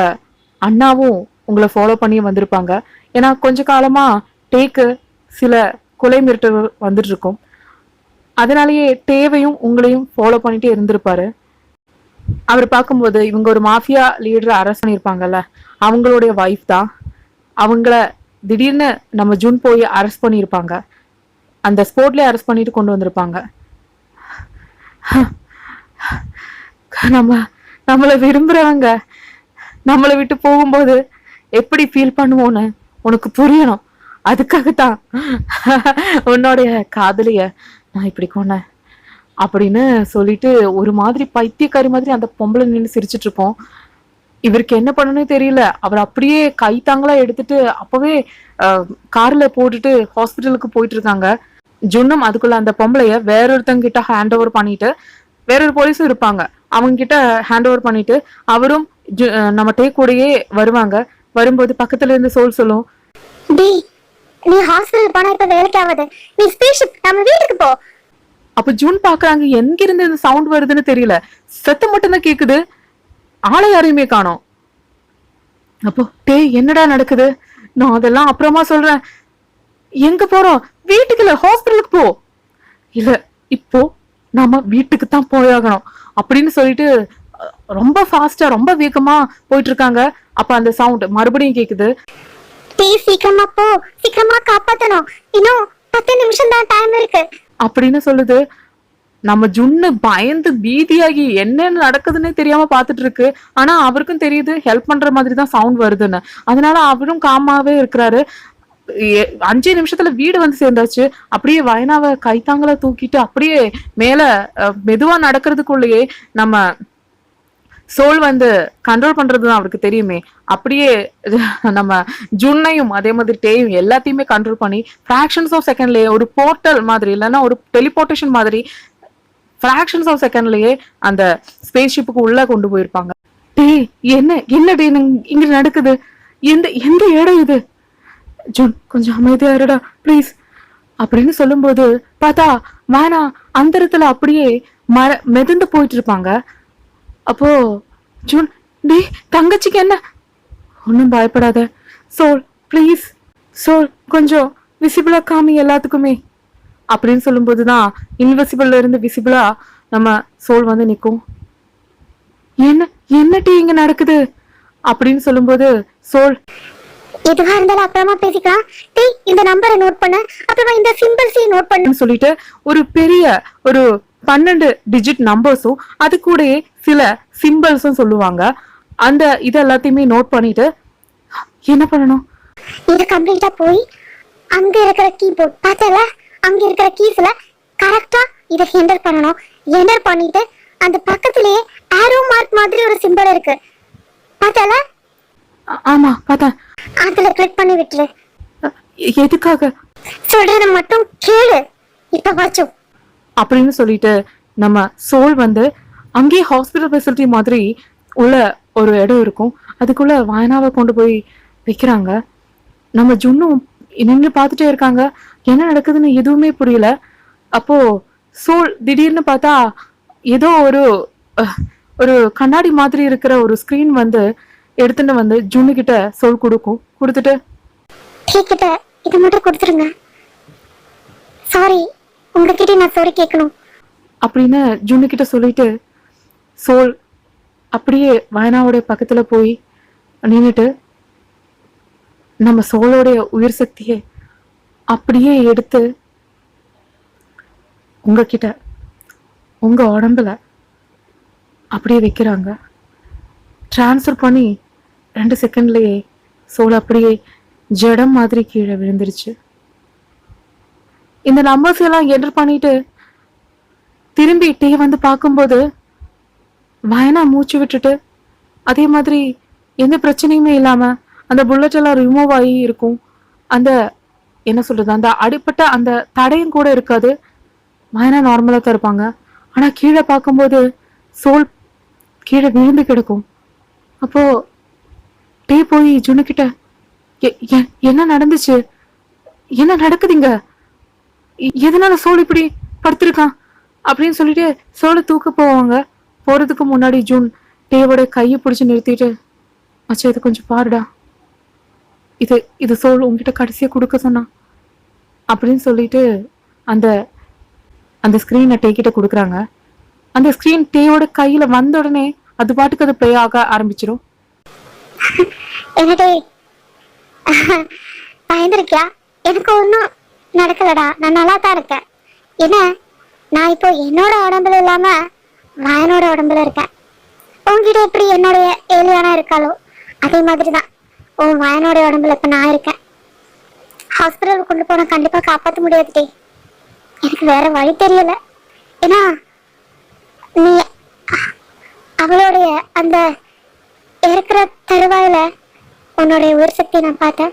அண்ணாவும் உங்களை ஃபாலோ பண்ணி வந்திருப்பாங்க. ஏன்னா கொஞ்ச காலமா டேக்கு சில கொலை மிரட்டல் வந்துட்டு இருக்கும். அதனாலேயே டேவையும் உங்களையும் ஃபாலோ பண்ணிட்டே இருந்திருப்பாரு. அவர் பார்க்கும்போது இவங்க ஒரு மாஃபியா லீடரை அரெஸ்ட் பண்ணியிருப்பாங்கல்ல, அவங்களுடைய வைஃப் தான். அவங்கள திடீர்னு நம்ம ஜூன் போய் அரெஸ்ட் பண்ணியிருப்பாங்க. அந்த ஸ்போர்ட்லேயே அரெஸ்ட் பண்ணிட்டு கொண்டு வந்திருப்பாங்க. நம்மளை விரும்புறவங்க நம்மளை விட்டு போகும்போது எப்படி ஃபீல் பண்ணுவோன்னு உனக்கு புரியணும். அதுக்காகத்தான் உன்னுடைய காதலிய நான் இப்படி கொன்னேன் அப்படின்னு சொல்லிட்டு ஒரு மாதிரி பைத்தியக்காரி மாதிரி அந்த பொம்பளை நின்று சிரிச்சிட்டு இருப்போம். இவருக்கு என்ன பண்ணணும்னு தெரியல. அவர் அப்படியே கைத்தாங்களா எடுத்துட்டு அப்பவே கார்ல போட்டுட்டு ஹாஸ்பிட்டலுக்கு போயிட்டு இருக்காங்க. ஜுன்னும் அதுக்குள்ள அந்த பொம்பளைய வேறொருத்தங்க கிட்ட ஹேண்ட் ஓவர் பண்ணிட்டு வேறொரு போலீஸும் இருப்பாங்க. அவங்க கிட்ட ஹேண்ட் ஓவர் பண்ணிட்டு அவரும் நம்ம டே கூடயே வருவாங்க. வரும்போது பக்கத்துல இருந்து சொல்லும், டேய் நீ ஹாஸ்பிடல் போனா இப்ப வேலைக்கு ஆகாது, நீ ஸ்பேஸ்ஷிப் நம்ம வீட்டுக்கு போ. அப்ப ஜூன் பாக்குறாங்க, எங்கிருந்து இந்த சவுண்ட் வருதுன்னு தெரியல, சத்தம் மட்டும் தான் கேக்குது, ஆளை யாரையுமே காணோம். அப்போ டேய் என்னடா நடக்குது, நான் அதெல்லாம் அப்புறமா சொல்றேன், எங்க போறோம், வீட்டுக்கு இல்ல ஹாஸ்பிட்டலுக்கு போ. இல்ல இப்போ நாம வீட்டுக்கு தான் போயாகணும் அப்படின்னு சொல்லிட்டு ரொம்ப ஃபாஸ்டா ரொம்ப வேகமா போயிட்டு இருக்காங்க. அப்ப அந்த சவுண்ட் மறுபடியும் கேக்குது, டேய் சீக்கிரமா போ, சீக்கிரமா காப்பாத்தணும், இன்னும் 10 நிமிஷம் தான் டைம் இருக்கு அப்படின்னு சொல்லுது. நம்ம ஜுன்னு பயந்து பீதியாகி என்னென்ன நடக்குதுன்னு தெரியாம பாத்துட்டு இருக்கு. ஆனா அவருக்கும் தெரியுது ஹெல்ப் பண்ற மாதிரி தான் சவுண்ட் வருதுன்னு. அதனால அவரும் காமாவே இருக்கிறாரு. 5 நிமிஷத்துல வீடு வந்து சேர்ந்தாச்சு. அப்படியே வயனாவை கைத்தாங்கள தூக்கிட்டு அப்படியே மேல மெதுவா நடக்கிறதுக்குள்ளேயே நம்ம சோல் வந்து கண்ட்ரோல் பண்றதுதான் அவருக்கு தெரியுமே. அப்படியே நம்ம ஜுன்னையும் அதே மாதிரி டேயும் எல்லாத்தையுமே கண்ட்ரோல் பண்ணி ஃபிராக்ஷன்ஸ் ஆஃப் செகண்ட்லயே ஒரு போர்ட்டல் மாதிரி இல்லைன்னா ஒரு டெலிபோர்டேஷன் மாதிரி ஃபிராக்ஷன்ஸ் ஆஃப் செகண்ட்லயே அந்த ஸ்பேஸ் ஷிப்புக்கு உள்ள கொண்டு போயிருப்பாங்க. டேய் என்ன டே இங்க நடக்குது, எந்த இடம் இது, ஜூன் கொஞ்சம் அமைதியா இருடா ப்ளீஸ் அப்படின்னு சொல்லும்போது பார்த்தா வேணா அந்த இடத்துல அப்படியே மிதந்து போயிட்டு இருப்பாங்க. அப்போ ஜூன், டே தங்கச்சிக்கு என்ன, ஒன்னும் பயப்படாத சோல் ப்ளீஸ், சோல் கொஞ்சம் விசிபிளா காமி எல்லாத்துக்குமே அப்படின்னு சொல்லும்போதுதான் இன்விசிபிள்ல இருந்து விசிபிளா நம்ம சோல் வந்து நிக்கும். என்ன டீ இங்க நடக்குது அப்படின்னு சொல்லும்போது சோல், எதுவா இருந்தாலும் அப்புறமா பேசிக்கலாம், டேய் இந்த நம்பரை நோட் பண்ண, அப்புறமா இந்த சிம்பிள்ஸையும் நோட் பண்ணு சொல்லிட்டு ஒரு பெரிய ஒரு 12 டிஜிட் நம்பர்ஸும் அது கூடயே சில சிம்பிள்ஸும் சொல்லுவாங்க. அந்த இது எல்லாத்தையுமே நோட் பண்ணிட்டு என்ன பண்ணணும், இது கம்ப்ளீட்டா போய் அங்க இருக்கிற கீபோர்ட் பார்த்தல, அங்க இருக்கிற கீஸ்ல கரெக்டா இதை என்டர் பண்ணணும். என்டர் பண்ணிட்டு அந்த பக்கத்திலேயே ஆரோ மார்க் மாதிரி ஒரு சிம்பிள் இருக்கு பார்த்தல, ஆமா பார்த்தேன், அதுல கிளிக் பண்ணி விட்டுரு. எதுக்காக, சொல்றத மட்டும் கேளு இப்ப வாச்சும் அப்படின்னு சொல்லிட்டு நம்ம சோல் வந்து அங்கேயே ஹாஸ்பிட்டல் ஃபெசிலிட்டி மாதிரி உள்ள ஒரு இடம் இருக்கும். அதுக்குள்ள வயனாவை கொண்டு போய் வைக்கிறாங்க. நம்ம ஜுன்னும் நின்று பார்த்துட்டே இருக்காங்க, என்ன நடக்குதுன்னு எதுவுமே புரியல. அப்போ சோல் திடீர்னு பார்த்தா ஏதோ ஒரு கண்ணாடி மாதிரி இருக்கிற ஒரு ஸ்கிரீன் வந்து எடுத்துட்டு வந்து ஜுன்னு கிட்ட சோல் கொடுத்துட்டு கிட்ட இதை மட்டும் கொடுத்துருங்க, சாரி உங்ககிட்ட நான் சாரி கேட்கணும் அப்படின்னு ஜுன்னு கிட்ட சொல்லிட்டு சோல் அப்படியே வயனாவோட பக்கத்துல போய் நின்னுட்டு நம்ம சோலோடைய உயிர் சக்தியை அப்படியே எடுத்து உங்ககிட்ட உங்க உடம்புல அப்படியே வைக்கிறாங்க. டிரான்ஸ்ஃபர் பண்ணி 2 செகண்ட்லயே சோல் அப்படியே ஜடம் மாதிரி கீழே விழுந்துருச்சு. இந்த நம்பர்ஸ் எல்லாம் என்டர் பண்ணிட்டு திரும்பி டே வந்து பார்க்கும்போது வயனா மூச்சு விட்டுட்டு அதே மாதிரி எந்த பிரச்சனையுமே இல்லாம அந்த புல்லட் எல்லாம் ரிமூவ் ஆகி இருக்கும். அந்த என்ன சொல்றது, அந்த அடிப்பட்ட அந்த தடையும் கூட இருக்காது. வயனா நார்மலா தான் இருப்பாங்க. ஆனா கீழே பார்க்கும்போது சோல் கீழே விழுந்து கிடக்கும். அப்போ டே போய் ஜுன்னு கிட்ட என்ன நடந்துச்சு, என்ன நடக்குதுங்க, எதனால சோல் இப்படி படுத்திருக்கான் அப்படின்னு சொல்லிட்டு சோலை தூக்க போவாங்க. போறதுக்கு முன்னாடி ஜூன் டேவோட கையை பிடிச்சு நிறுத்திட்டு, அச்சா இது கொஞ்சம் பாருடா, இது சோல் உங்ககிட்ட கடைசியா கொடுக்க சொன்னான் அப்படின்னு சொல்லிட்டு அந்த அந்த ஸ்கிரீனை டே கிட்ட கொடுக்குறாங்க. அந்த ஸ்கிரீன் டேவோட கையில வந்த உடனே அது பாட்டுக்கு அது ப்ளே ஆக ஆரம்பிச்சிடும். என்னடே பயந்துருக்கியா, எனக்கு ஒன்றும் நடக்கலடா, நான் நல்லா தான் இருக்கேன். என்ன நான் இப்போ என்னோட உடம்புல இல்லாம வயனோட உடம்புல இருக்கேன். உங்ககிட்ட எப்படி என்னுடைய ஏலியானா இருக்காளோ அதே மாதிரி தான் உன் வயனோட உடம்புல இப்ப நான் இருக்கேன். ஹாஸ்பிட்டலுக்கு கொண்டு போனா கண்டிப்பா காப்பாற்ற முடியாதுடே, எனக்கு வேற வழி தெரியல. ஏன்னா நீ அவளுடைய அந்த இருக்கிற தருவாயில உன்னுடைய உயிர் சக்தியை நான் பார்த்தேன்.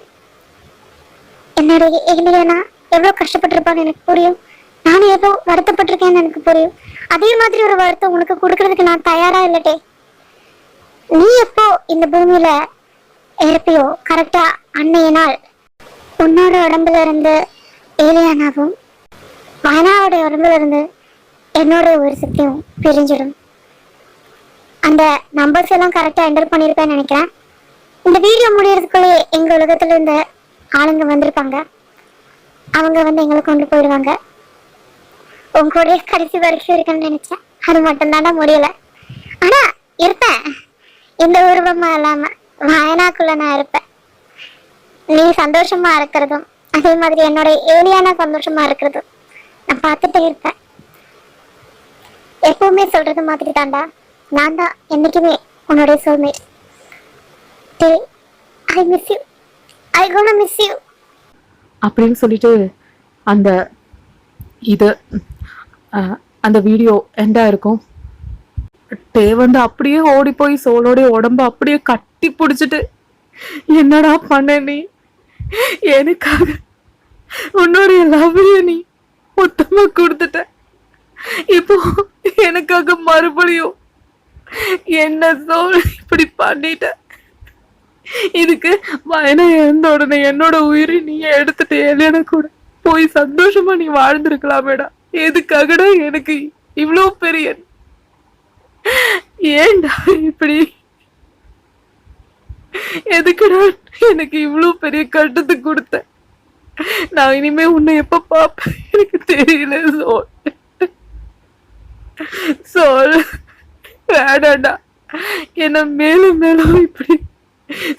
என்னுடைய ஏலியானா எவ்வளவு கஷ்டப்பட்டிருப்பான்னு எனக்கு புரியும். நானும் ஏதோ வருத்தப்பட்டிருக்கேன்னு எனக்கு புரியும். அதே மாதிரி ஒரு வருத்தம் உனக்கு கொடுக்கறதுக்கு நான் தயாரா இல்லட்டே. நீ எப்போ இந்த பூமியில இருப்பியோ கரெக்டா அன்னைய நாள் உன்னோட உடம்புல இருந்து ஏலியானாவும் வாயனாவோட உடம்புல இருந்து என்னோட ஒரு சக்தியும் பிரிஞ்சிடும். அந்த நம்பர்ஸ் எல்லாம் கரெக்டா என்டர் பண்ணிருப்பேன்னு நினைக்கிறேன். இந்த வீடியோ முடியறதுக்குள்ளே எங்க உலகத்துல இருந்த ஆளுங்க வந்திருப்பாங்க. அவங்க வந்து எங்களை கொண்டு போயிடுவாங்க. உங்களுடைய கடைசி வரைக்கும் இருக்குன்னு நினைச்சேன். அது மட்டும்தாண்டா முடியல. ஆனா இருப்பேன், எந்த உருவமா இல்லாம வாயனாக்குள்ள நான் இருப்பேன். நீ சந்தோஷமா இருக்கிறதும் அதே மாதிரி என்னோட ஏலியானா சந்தோஷமா இருக்கிறதும் நான் பார்த்துட்டே இருப்பேன். எப்பவுமே சொல்றது மாதிரி தாண்டா, நான் தான் என்னைக்குமே உன்னுடைய soulmate. I miss you, I gonna miss you அப்படின்னு சொல்லிட்டு அந்த இது அந்த வீடியோ எண்டா இருக்கும். டே வந்து அப்படியே ஓடி போய் சோலோடைய உடம்ப அப்படியே கட்டி பிடிச்சிட்டு, என்னடா பண்ண நீ எனக்காக, உன்னுடைய லவ்வைய நீ மொத்தமா கொடுத்துட்ட, இப்போ எனக்காக மறுபடியும் என்ன சோல் இப்படி பண்ணிட்ட, இதுக்கு வயனா இறந்த உடனே என்னோட உயிரை நீ எடுத்துட்டு ஏலியானா கூட போய் சந்தோஷமா நீ வாழ்ந்திருக்கலாமேடா. எதுக்காகடா எனக்கு இவ்வளோ பெரிய, ஏன்டா இப்படி, எதுக்குடா எனக்கு இவ்வளோ பெரிய கட்டத்தை கொடுத்த? நான் இனிமே உன்னை எப்ப பாப்பேன் எனக்கு தெரியல சோல். சோல் வேடாடா, என்ன மேலும் மேலும் இப்படி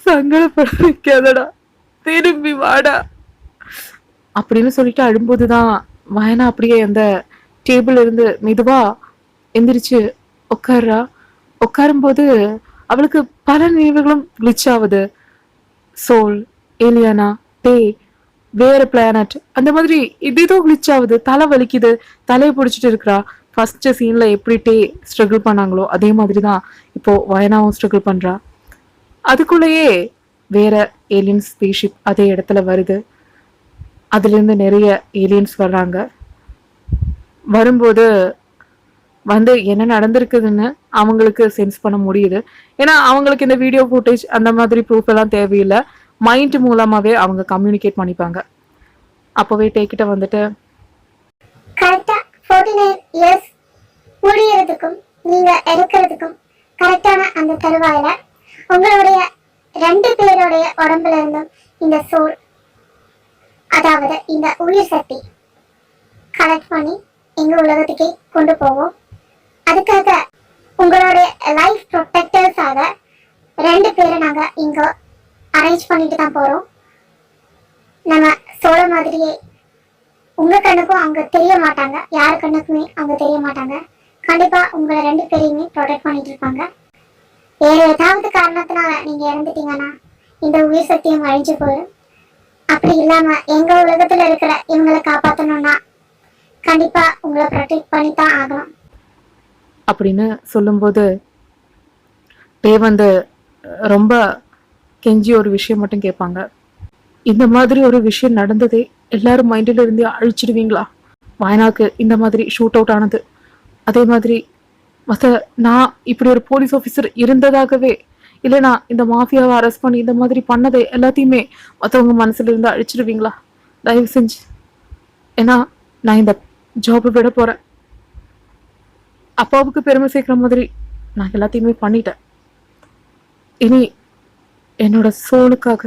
சங்கடப்பட வைக்காதடா, திரும்பி வாடா அப்படின்னு சொல்லிட்டு அழும்போதுதான் வயனா அப்படியே அந்த டேபிள் இருந்து மெதுவா எந்திரிச்சு உட்கார்றா. உட்காரும்போது அவளுக்கு பல நினைவுகளும் கிளிச் ஆகுது. சோல், ஏலியானா, டே, வேற பிளானட், அந்த மாதிரி இதோ கிளிச் ஆகுது. தலை வலிக்குது, தலையை பிடிச்சிட்டு இருக்கிறா. ஃபர்ஸ்ட் சீன்ல எப்படி டே ஸ்ட்ரகிள் பண்ணாங்களோ அதே மாதிரிதான் இப்போ வயனாவும் ஸ்ட்ரகிள் பண்றா. அதுக்குள்ளேயே வேற ஏலியன்ஸ் ஸ்பேஸ்ஷிப் அதே இடத்துல வருது. அதுல இருந்து நிறைய ஏலியன்ஸ் வர்றாங்க. வரும்போது வந்து என்ன நடந்திருக்குதுன்னு அவங்களுக்கு சென்ஸ் பண்ண முடியுது. ஏன்னா அவங்களுக்கு இந்த வீடியோ ஃபுட்டேஜ் அந்த மாதிரி ப்ரூஃப் எல்லாம் தேவையில்லை. மைண்ட் மூலமாவே அவங்க கம்யூனிகேட் பண்ணிப்பாங்க. அப்பவே டேக்கிட்ட வந்துட்டு, கரெக்டா 49 இயர்ஸ் முடியறதுக்கும் நீங்க எடுக்கிறதுக்கும் கரெக்டான அந்த தருவாயில உங்களுடைய 2 பேருடைய உடம்புல இருந்தும் இந்த சோல், அதாவது இந்த உயிர் சக்தி கலெக்ட் பண்ணி எங்க உலகத்துக்கே கொண்டு போவோம். அதுக்காக உங்களுடைய லைஃப் ப்ரொடெக்டர்ஸாக 2 பேரை நாங்க இங்க அரேஞ்ச் பண்ணிட்டு தான் போறோம். நம்ம சோழ மாதிரியே உங்க கண்ணுக்கும் அவங்க தெரிய மாட்டாங்க, யார் கண்ணுக்குமே அவங்க தெரிய மாட்டாங்க. கண்டிப்பா உங்களை 2 பேரையுமே ப்ரொடெக்ட் பண்ணிட்டு இருப்பாங்க. வேற ஏதாவது காரணத்தினால நீங்க இறந்துட்டீங்கன்னா இந்த உயிர் சக்தியும் அழிஞ்சு போயிடும். அப்படி இல்லாம எங்க உலகத்துல இருக்கிற இவங்களை காப்பாற்றணும்னா கண்டிப்பா உங்களை ப்ரொடெக்ட் பண்ணித்தான் ஆகணும் அப்படின்னு சொல்லும்போது டே வந்து ரொம்ப கெஞ்சி ஒரு விஷயம் மட்டும் கேட்பாங்க. இந்த மாதிரி ஒரு விஷயம் நடந்ததே எல்லாரும் மைண்டில் இருந்து அழிச்சிடுவீங்களா? வயனாக்கு இந்த மாதிரி ஷூட் அவுட் ஆனது, அதே மாதிரி நான் இப்படி ஒரு போலீஸ் ஆஃபீஸர் இருந்ததாகவே, இல்லைனா இந்த மாஃபியாவை அரெஸ்ட் பண்ணி இந்த மாதிரி பண்ணதை எல்லாத்தையுமே மற்றவங்க மனசுல இருந்து அழிச்சிடுவீங்களா? தயவு செஞ்சு, ஏன்னா நான் இந்த ஜாபை விட போறேன். அப்பாவுக்கு பெருமை சேர்க்கிற மாதிரி நான் எல்லாத்தையுமே பண்ணிட்டேன். இனி என்னோட சோலுக்காக,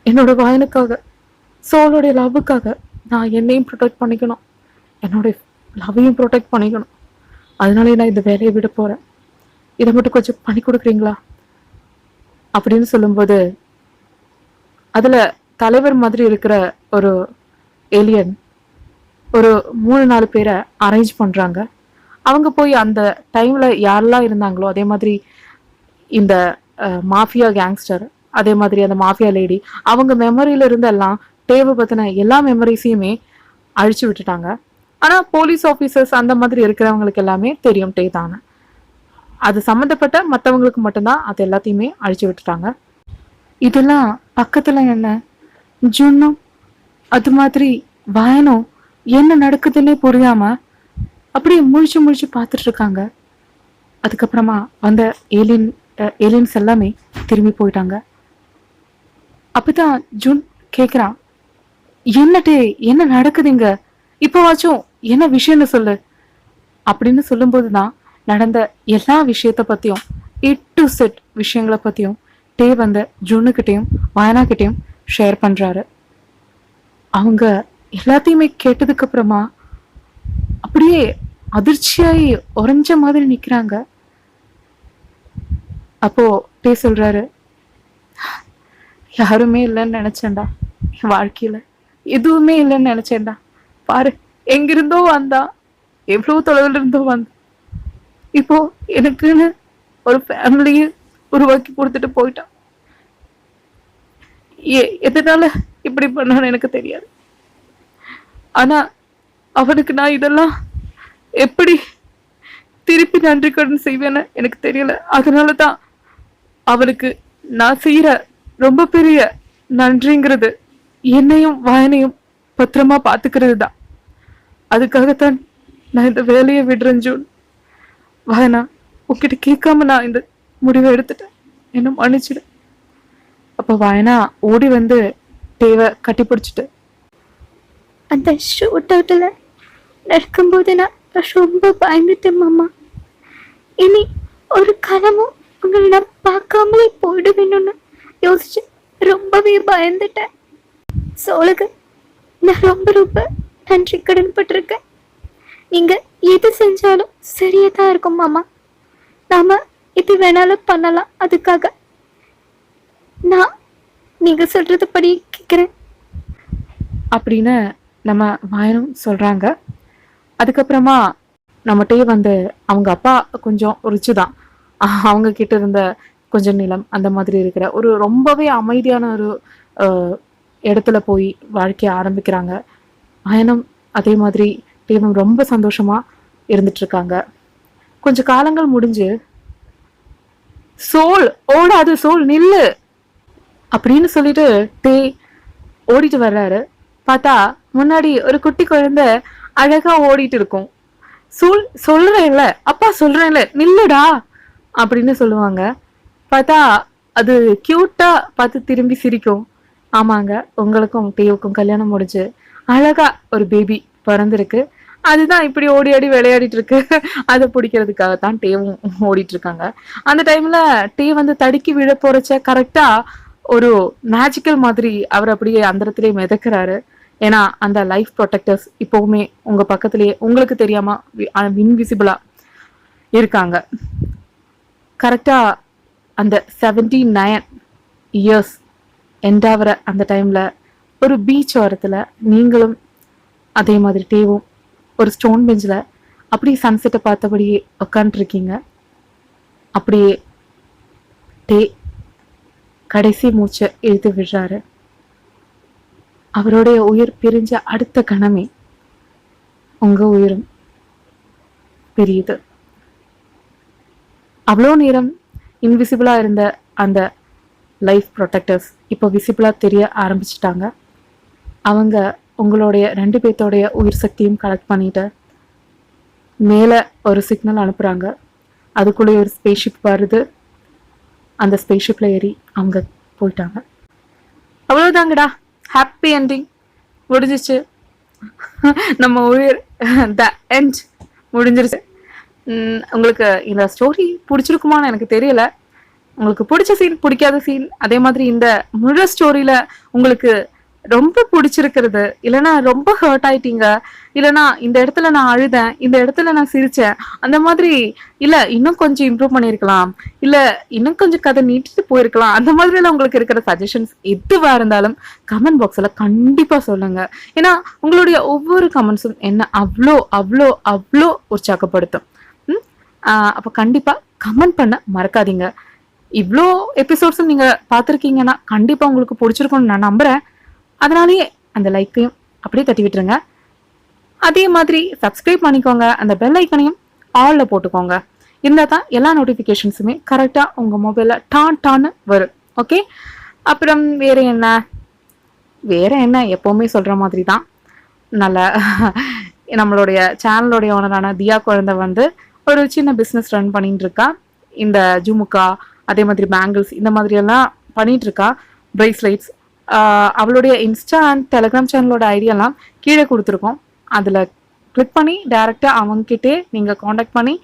என்னோட வயனுக்காக, சோலோடைய லவ்வுக்காக நான் என்னையும் ப்ரொடெக்ட் பண்ணிக்கணும், என்னோட லவ்வையும் ப்ரொடெக்ட் பண்ணிக்கணும். அதனாலே நான் இந்த வேலையை விட போறேன். இதை மட்டும் கொஞ்சம் பண்ணி கொடுக்குறீங்களா அப்படின்னு சொல்லும்போது, அதுல தலைவர் மாதிரி இருக்கிற ஒரு ஏலியன் ஒரு 3-4 பேரை அரேஞ்ச் பண்றாங்க. அவங்க போய் அந்த டைம்ல யாரெல்லாம் இருந்தாங்களோ, அதே மாதிரி இந்த மாஃபியா கேங்ஸ்டர், அதே மாதிரி அந்த மாஃபியா லேடி, அவங்க மெமரியில இருந்தெல்லாம் டேவை பத்தின எல்லா மெமரிஸையுமே அழிச்சு விட்டுட்டாங்க. ஆனா போலீஸ் ஆஃபீஸர்ஸ் அந்த மாதிரி இருக்கிறவங்களுக்கு எல்லாமே தெரியும் டே தானே. அது சம்மந்தப்பட்ட மற்றவங்களுக்கு மட்டும்தான் அது எல்லாத்தையுமே அழிச்சு விட்டுட்டாங்க. இதெல்லாம் பக்கத்துல என்ன ஜுன்னும் அது மாதிரி வயனும் என்ன நடக்குதுன்னே புரியாம அப்படியே முழிச்சு முழிச்சு பார்த்துட்டு இருக்காங்க. அதுக்கப்புறமா வந்த ஏலியன்ஸ் எல்லாமே திரும்பி போயிட்டாங்க. அப்பதான் ஜூன் கேக்குறான், என்னட்டே என்ன நடக்குதுங்க, இப்பவாச்சும் என்ன விஷயம்னு சொல்லு அப்படின்னு சொல்லும்போதுதான் நடந்த எல்லா விஷயத்த பத்தியும் A to Z விஷயங்களை பத்தியும் டே வந்த ஜூனுக்கிட்டையும் வாயனாக்கிட்டையும் ஷேர் பண்றாரு. அவங்க எல்லாத்தையுமே கேட்டதுக்கு அப்புறமா அப்படியே அதிர்ச்சியாயி உறைஞ்ச மாதிரி நிக்கிறாங்க. அப்போ டே சொல்றாரு, யாருமே இல்லைன்னு நினைச்சேன்டா, என் வாழ்க்கையில எதுவுமே இல்லைன்னு நினைச்சேன்டா. பாரு, எங்கிருந்தோ வந்தா, எவ்வளவு தொலைவில் இருந்தோ வந்தா, இப்போ எனக்குன்னு ஒரு ஃபேமிலியை உருவாக்கி கொடுத்துட்டு போயிட்டான். எதனால இப்படி பண்ணான்னு எனக்கு தெரியாது. ஆனா அவனுக்கு நான் இதெல்லாம் எப்படி திருப்பி நன்றி கடன் செய்வேன்னு எனக்கு தெரியல. அதனாலதான் அவனுக்கு நான் செய்யற ரொம்ப பெரிய நன்றிங்கிறது என்னையும் வாயனையும் பத்திரமா பாத்துக்கிறது தான். அதுக்காகத்தான் நான் இந்த வேலையை விடுறேன் ஜூன். வாயனா, உன்கிட்ட கேட்காம நான் இந்த முடிவை எடுத்துட்டேன், என்ன மன்னிச்சிடு. அப்ப வாயனா ஓடி வந்து தேவை கட்டி பிடிச்சிட்டு, அந்த ஷூட் அவுட்டில் நடக்கும்போது நான் ரொம்ப பயந்துட்டேன் மாமா. இனி ஒரு கணமும் உங்களை நான் பார்க்காமலே போயிடுவேணும்னு யோசிச்சு ரொம்பவே பயந்துட்டேன். சோழுக்கு நான் ரொம்ப ரொம்ப நன்றி கடன் பட்டிருக்கேன். நீங்க எது செஞ்சாலும் சரியா தான் இருக்கும் மாமா. நாம இது வேணாலும் பண்ணலாம். அதுக்காக நான் நீங்க சொல்றது படி கேட்கிறேன் அப்படின்னு நம்ம வாயனும் சொல்றாங்க. அதுக்கப்புறமா நம்மகிட்டயே வந்து அவங்க அப்பா கொஞ்சம் ரிச்சு தான், அவங்க கிட்ட இருந்த கொஞ்சம் நிலம் அந்த மாதிரி இருக்கிற ஒரு ரொம்பவே அமைதியான ஒரு இடத்துல போய் வாழ்க்கைய ஆரம்பிக்கிறாங்க. வாயனும் அதே மாதிரி தேவம் ரொம்ப சந்தோஷமா இருந்துட்டு இருக்காங்க. கொஞ்ச காலங்கள் முடிஞ்சு, சோல் ஓடாது, சோல் நில்லு அப்படின்னு சொல்லிட்டு டே ஓடிட்டு வர்றாரு. பார்த்தா முன்னாடி ஒரு குட்டி குழந்தை அழகா ஓடிட்டு இருக்கும். சொல்றேன்ல அப்பா, சொல்றேன்ல நில்லுடா அப்படின்னு சொல்லுவாங்க. பார்த்தா அது கியூட்டா பார்த்து திரும்பி சிரிக்கும். ஆமாங்க, உங்களுக்கும் டேவுக்கும் கல்யாணம் முடிஞ்சு அழகா ஒரு பேபி பிறந்திருக்கு. அதுதான் இப்படி ஓடி ஆடி விளையாடிட்டு இருக்கு. அதை பிடிக்கிறதுக்காகத்தான் டேவும் ஓடிட்டு இருக்காங்க. அந்த டைம்ல டே வந்து தடுக்கி விழ போறச்ச கரெக்டா ஒரு மேஜிக்கல் மாதிரி அவர் அப்படியே அந்த இடத்துலயே மிதக்கிறாரு. ஏன்னா அந்த லைஃப் ப்ரொடெக்டர்ஸ் இப்பவுமே உங்க பக்கத்திலேயே உங்களுக்கு தெரியாம இன்விசிபிளா இருக்காங்க. கரெக்டா அந்த 79 இயர்ஸ் எண்டாவற அந்த டைம்ல ஒரு பீச் ஓரத்துல நீங்களும் அதே மாதிரி டேவும் ஒரு ஸ்டோன் பெஞ்சில் அப்படியே சன்செட்டை பார்த்தபடியே உட்காந்துருக்கீங்க. அப்படியே டே கடைசி மூச்சை இழுத்து விடுறாரு. அவருடைய உயிர் பிரிஞ்ச அடுத்த கணமே உங்க உயிரும் பிரியுது. அவ்வளோ நேரம் இன்விசிபிளா இருந்த அந்த லைஃப் ப்ரொடெக்டர்ஸ் இப்போ விசிபிளா தெரிய ஆரம்பிச்சிட்டாங்க. அவங்க உங்களுடைய 2 பேர்த்தோடைய உயிர் சக்தியும் கலெக்ட் பண்ணிட்டு மேலே ஒரு சிக்னல் அனுப்புகிறாங்க. அதுக்குள்ளே ஒரு ஸ்பேஸ்ஷிப் வருது. அந்த ஸ்பேஸ்ஷிப்பில் ஏறி அவங்க போயிட்டாங்க. அவ்வளோதாங்கடா, ஹாப்பி என்டிங் முடிஞ்சிச்சு. நம்ம உயிர் த எண்ட் முடிஞ்சிருச்சு. உங்களுக்கு இந்த ஸ்டோரி பிடிச்சிருக்குமான்னு எனக்கு தெரியல. உங்களுக்கு பிடிச்ச சீன், பிடிக்காத சீன், அதே மாதிரி இந்த முழு ஸ்டோரியில உங்களுக்கு ரொம்ப பிடிச்சிருக்கிறது, இல்லைன்னா ரொம்ப ஹர்ட் ஆயிட்டீங்க, இல்லைன்னா இந்த இடத்துல நான் அழுதேன், இந்த இடத்துல நான் சிரிச்சேன், அந்த மாதிரி, இல்ல இன்னும் கொஞ்சம் இம்ப்ரூவ் பண்ணியிருக்கலாம், இல்ல இன்னும் கொஞ்சம் கதை நீட்டிட்டு போயிருக்கலாம், அந்த மாதிரிலாம் உங்களுக்கு இருக்கிற சஜஷன்ஸ் எதுவா இருந்தாலும் கமெண்ட் பாக்ஸ்ல கண்டிப்பா சொல்லுங்க. ஏன்னா உங்களுடைய ஒவ்வொரு கமெண்ட்ஸும் என்ன அவ்வளோ அவ்வளோ அவ்வளோ உற்சாகப்படுத்தும். அப்போ கண்டிப்பா கமெண்ட் பண்ண மறக்காதீங்க. இவ்வளோ எபிசோட்ஸும் நீங்க பார்த்துருக்கீங்கன்னா கண்டிப்பா உங்களுக்கு பிடிச்சிருக்கும்னு நான் நம்புறேன். அதனாலேயே அந்த லைக்கையும் அப்படியே தட்டி விட்டுருங்க. அதே மாதிரி சப்ஸ்கிரைப் பண்ணிக்கோங்க. அந்த பெல் ஐக்கனையும் ஆல்ல போட்டுக்கோங்க. இருந்தால் தான் எல்லா நோட்டிஃபிகேஷன்ஸுமே கரெக்டாக உங்கள் மொபைலில் டான்னு வரும். ஓகே, அப்புறம் வேற என்ன எப்போவுமே சொல்கிற மாதிரி தான். நல்ல நம்மளுடைய சேனலுடைய ஓனரான தியா குழந்தை வந்து ஒரு சின்ன பிஸ்னஸ் ரன் பண்ணிட்டு இருக்கா. இந்த ஜுமுக்கா, அதே மாதிரி பேங்கிள்ஸ், இந்த மாதிரி எல்லாம் பண்ணிட்டு இருக்கா. பிரேஸ்லெட்ஸ். அவளுடைய இன்ஸ்டா அண்ட் டெலிகிராம் சேனலோட ஐடியெல்லாம் கீழே கொடுத்துருக்கோம். அதில் கிளிக் பண்ணி டைரெக்டாக அவங்ககிட்டே நீங்கள் காண்டாக்ட் பண்ணி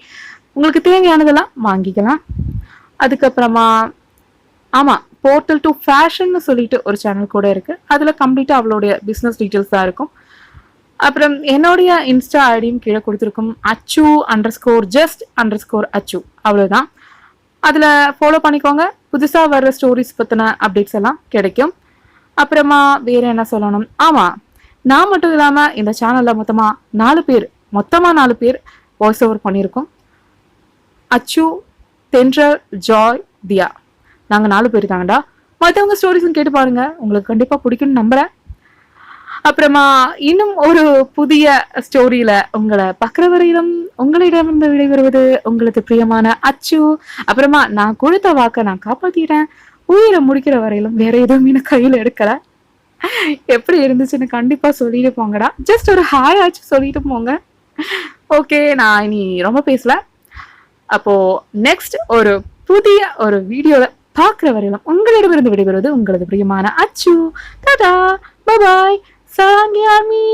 உங்களுக்கு தேவையானதெல்லாம் வாங்கிக்கலாம். அதுக்கப்புறமா ஆமாம், போர்ட்டல் டு ஃபேஷன்னு சொல்லிட்டு ஒரு சேனல் கூட இருக்குது. அதில் கம்ப்ளீட்டாக அவளுடைய பிஸ்னஸ் டீட்டெயில்ஸ் தான் இருக்கும். அப்புறம் என்னுடைய இன்ஸ்டா ஐடியும் கீழே கொடுத்துருக்கும். achu_just_achu அவ்வளோதான். அதில் ஃபாலோ பண்ணிக்கோங்க. புதுசாக வர்ற ஸ்டோரிஸ் பற்றின அப்டேட்ஸ் எல்லாம் கிடைக்கும். அப்புறமா வேறு என்ன சொல்லணும், ஆமாம், நான் மட்டும் இல்லாமல் இந்த சேனலில் மொத்தமாக 4 பேர் வாய்ஸ் ஓவர் பண்ணியிருக்கோம். அச்சு, தென்றல், ஜாய், தியா, நாங்கள் 4 பேர் தாங்கடா. மற்றவங்க ஸ்டோரிஸும் கேட்டு பாருங்க, உங்களுக்கு கண்டிப்பாக பிடிக்கும்னு நம்புகிறேன். அப்புறமா இன்னும் ஒரு புதிய ஸ்டோரியில உங்களை பார்க்குற வரையிலும் உங்களிடமிருந்து விடைபெறுவது உங்களது பிரியமான அச்சு. அப்புறமா நான் கொடுத்த வாக்கை நான் காப்பாத்திட்டேன். உயிரை முடிக்கிற வரையிலும் வேற எதுவும் எனக்கு கையில் எடுக்கல. எப்படி இருந்துச்சுன்னு கண்டிப்பா சொல்லிட்டு போங்கடா. ஜஸ்ட் ஒரு ஹாய் ஆச்சு சொல்லிட்டு போங்க. ஓகே, நான் இனி ரொம்ப பேசல. அப்போ நெக்ஸ்ட் ஒரு புதிய ஒரு வீடியோல பார்க்குற வரையிலும் உங்களிடமிருந்து விடைபெறுவது உங்களது பிரியமான அச்சு. டாடா, பாய், சாங்கியாமி.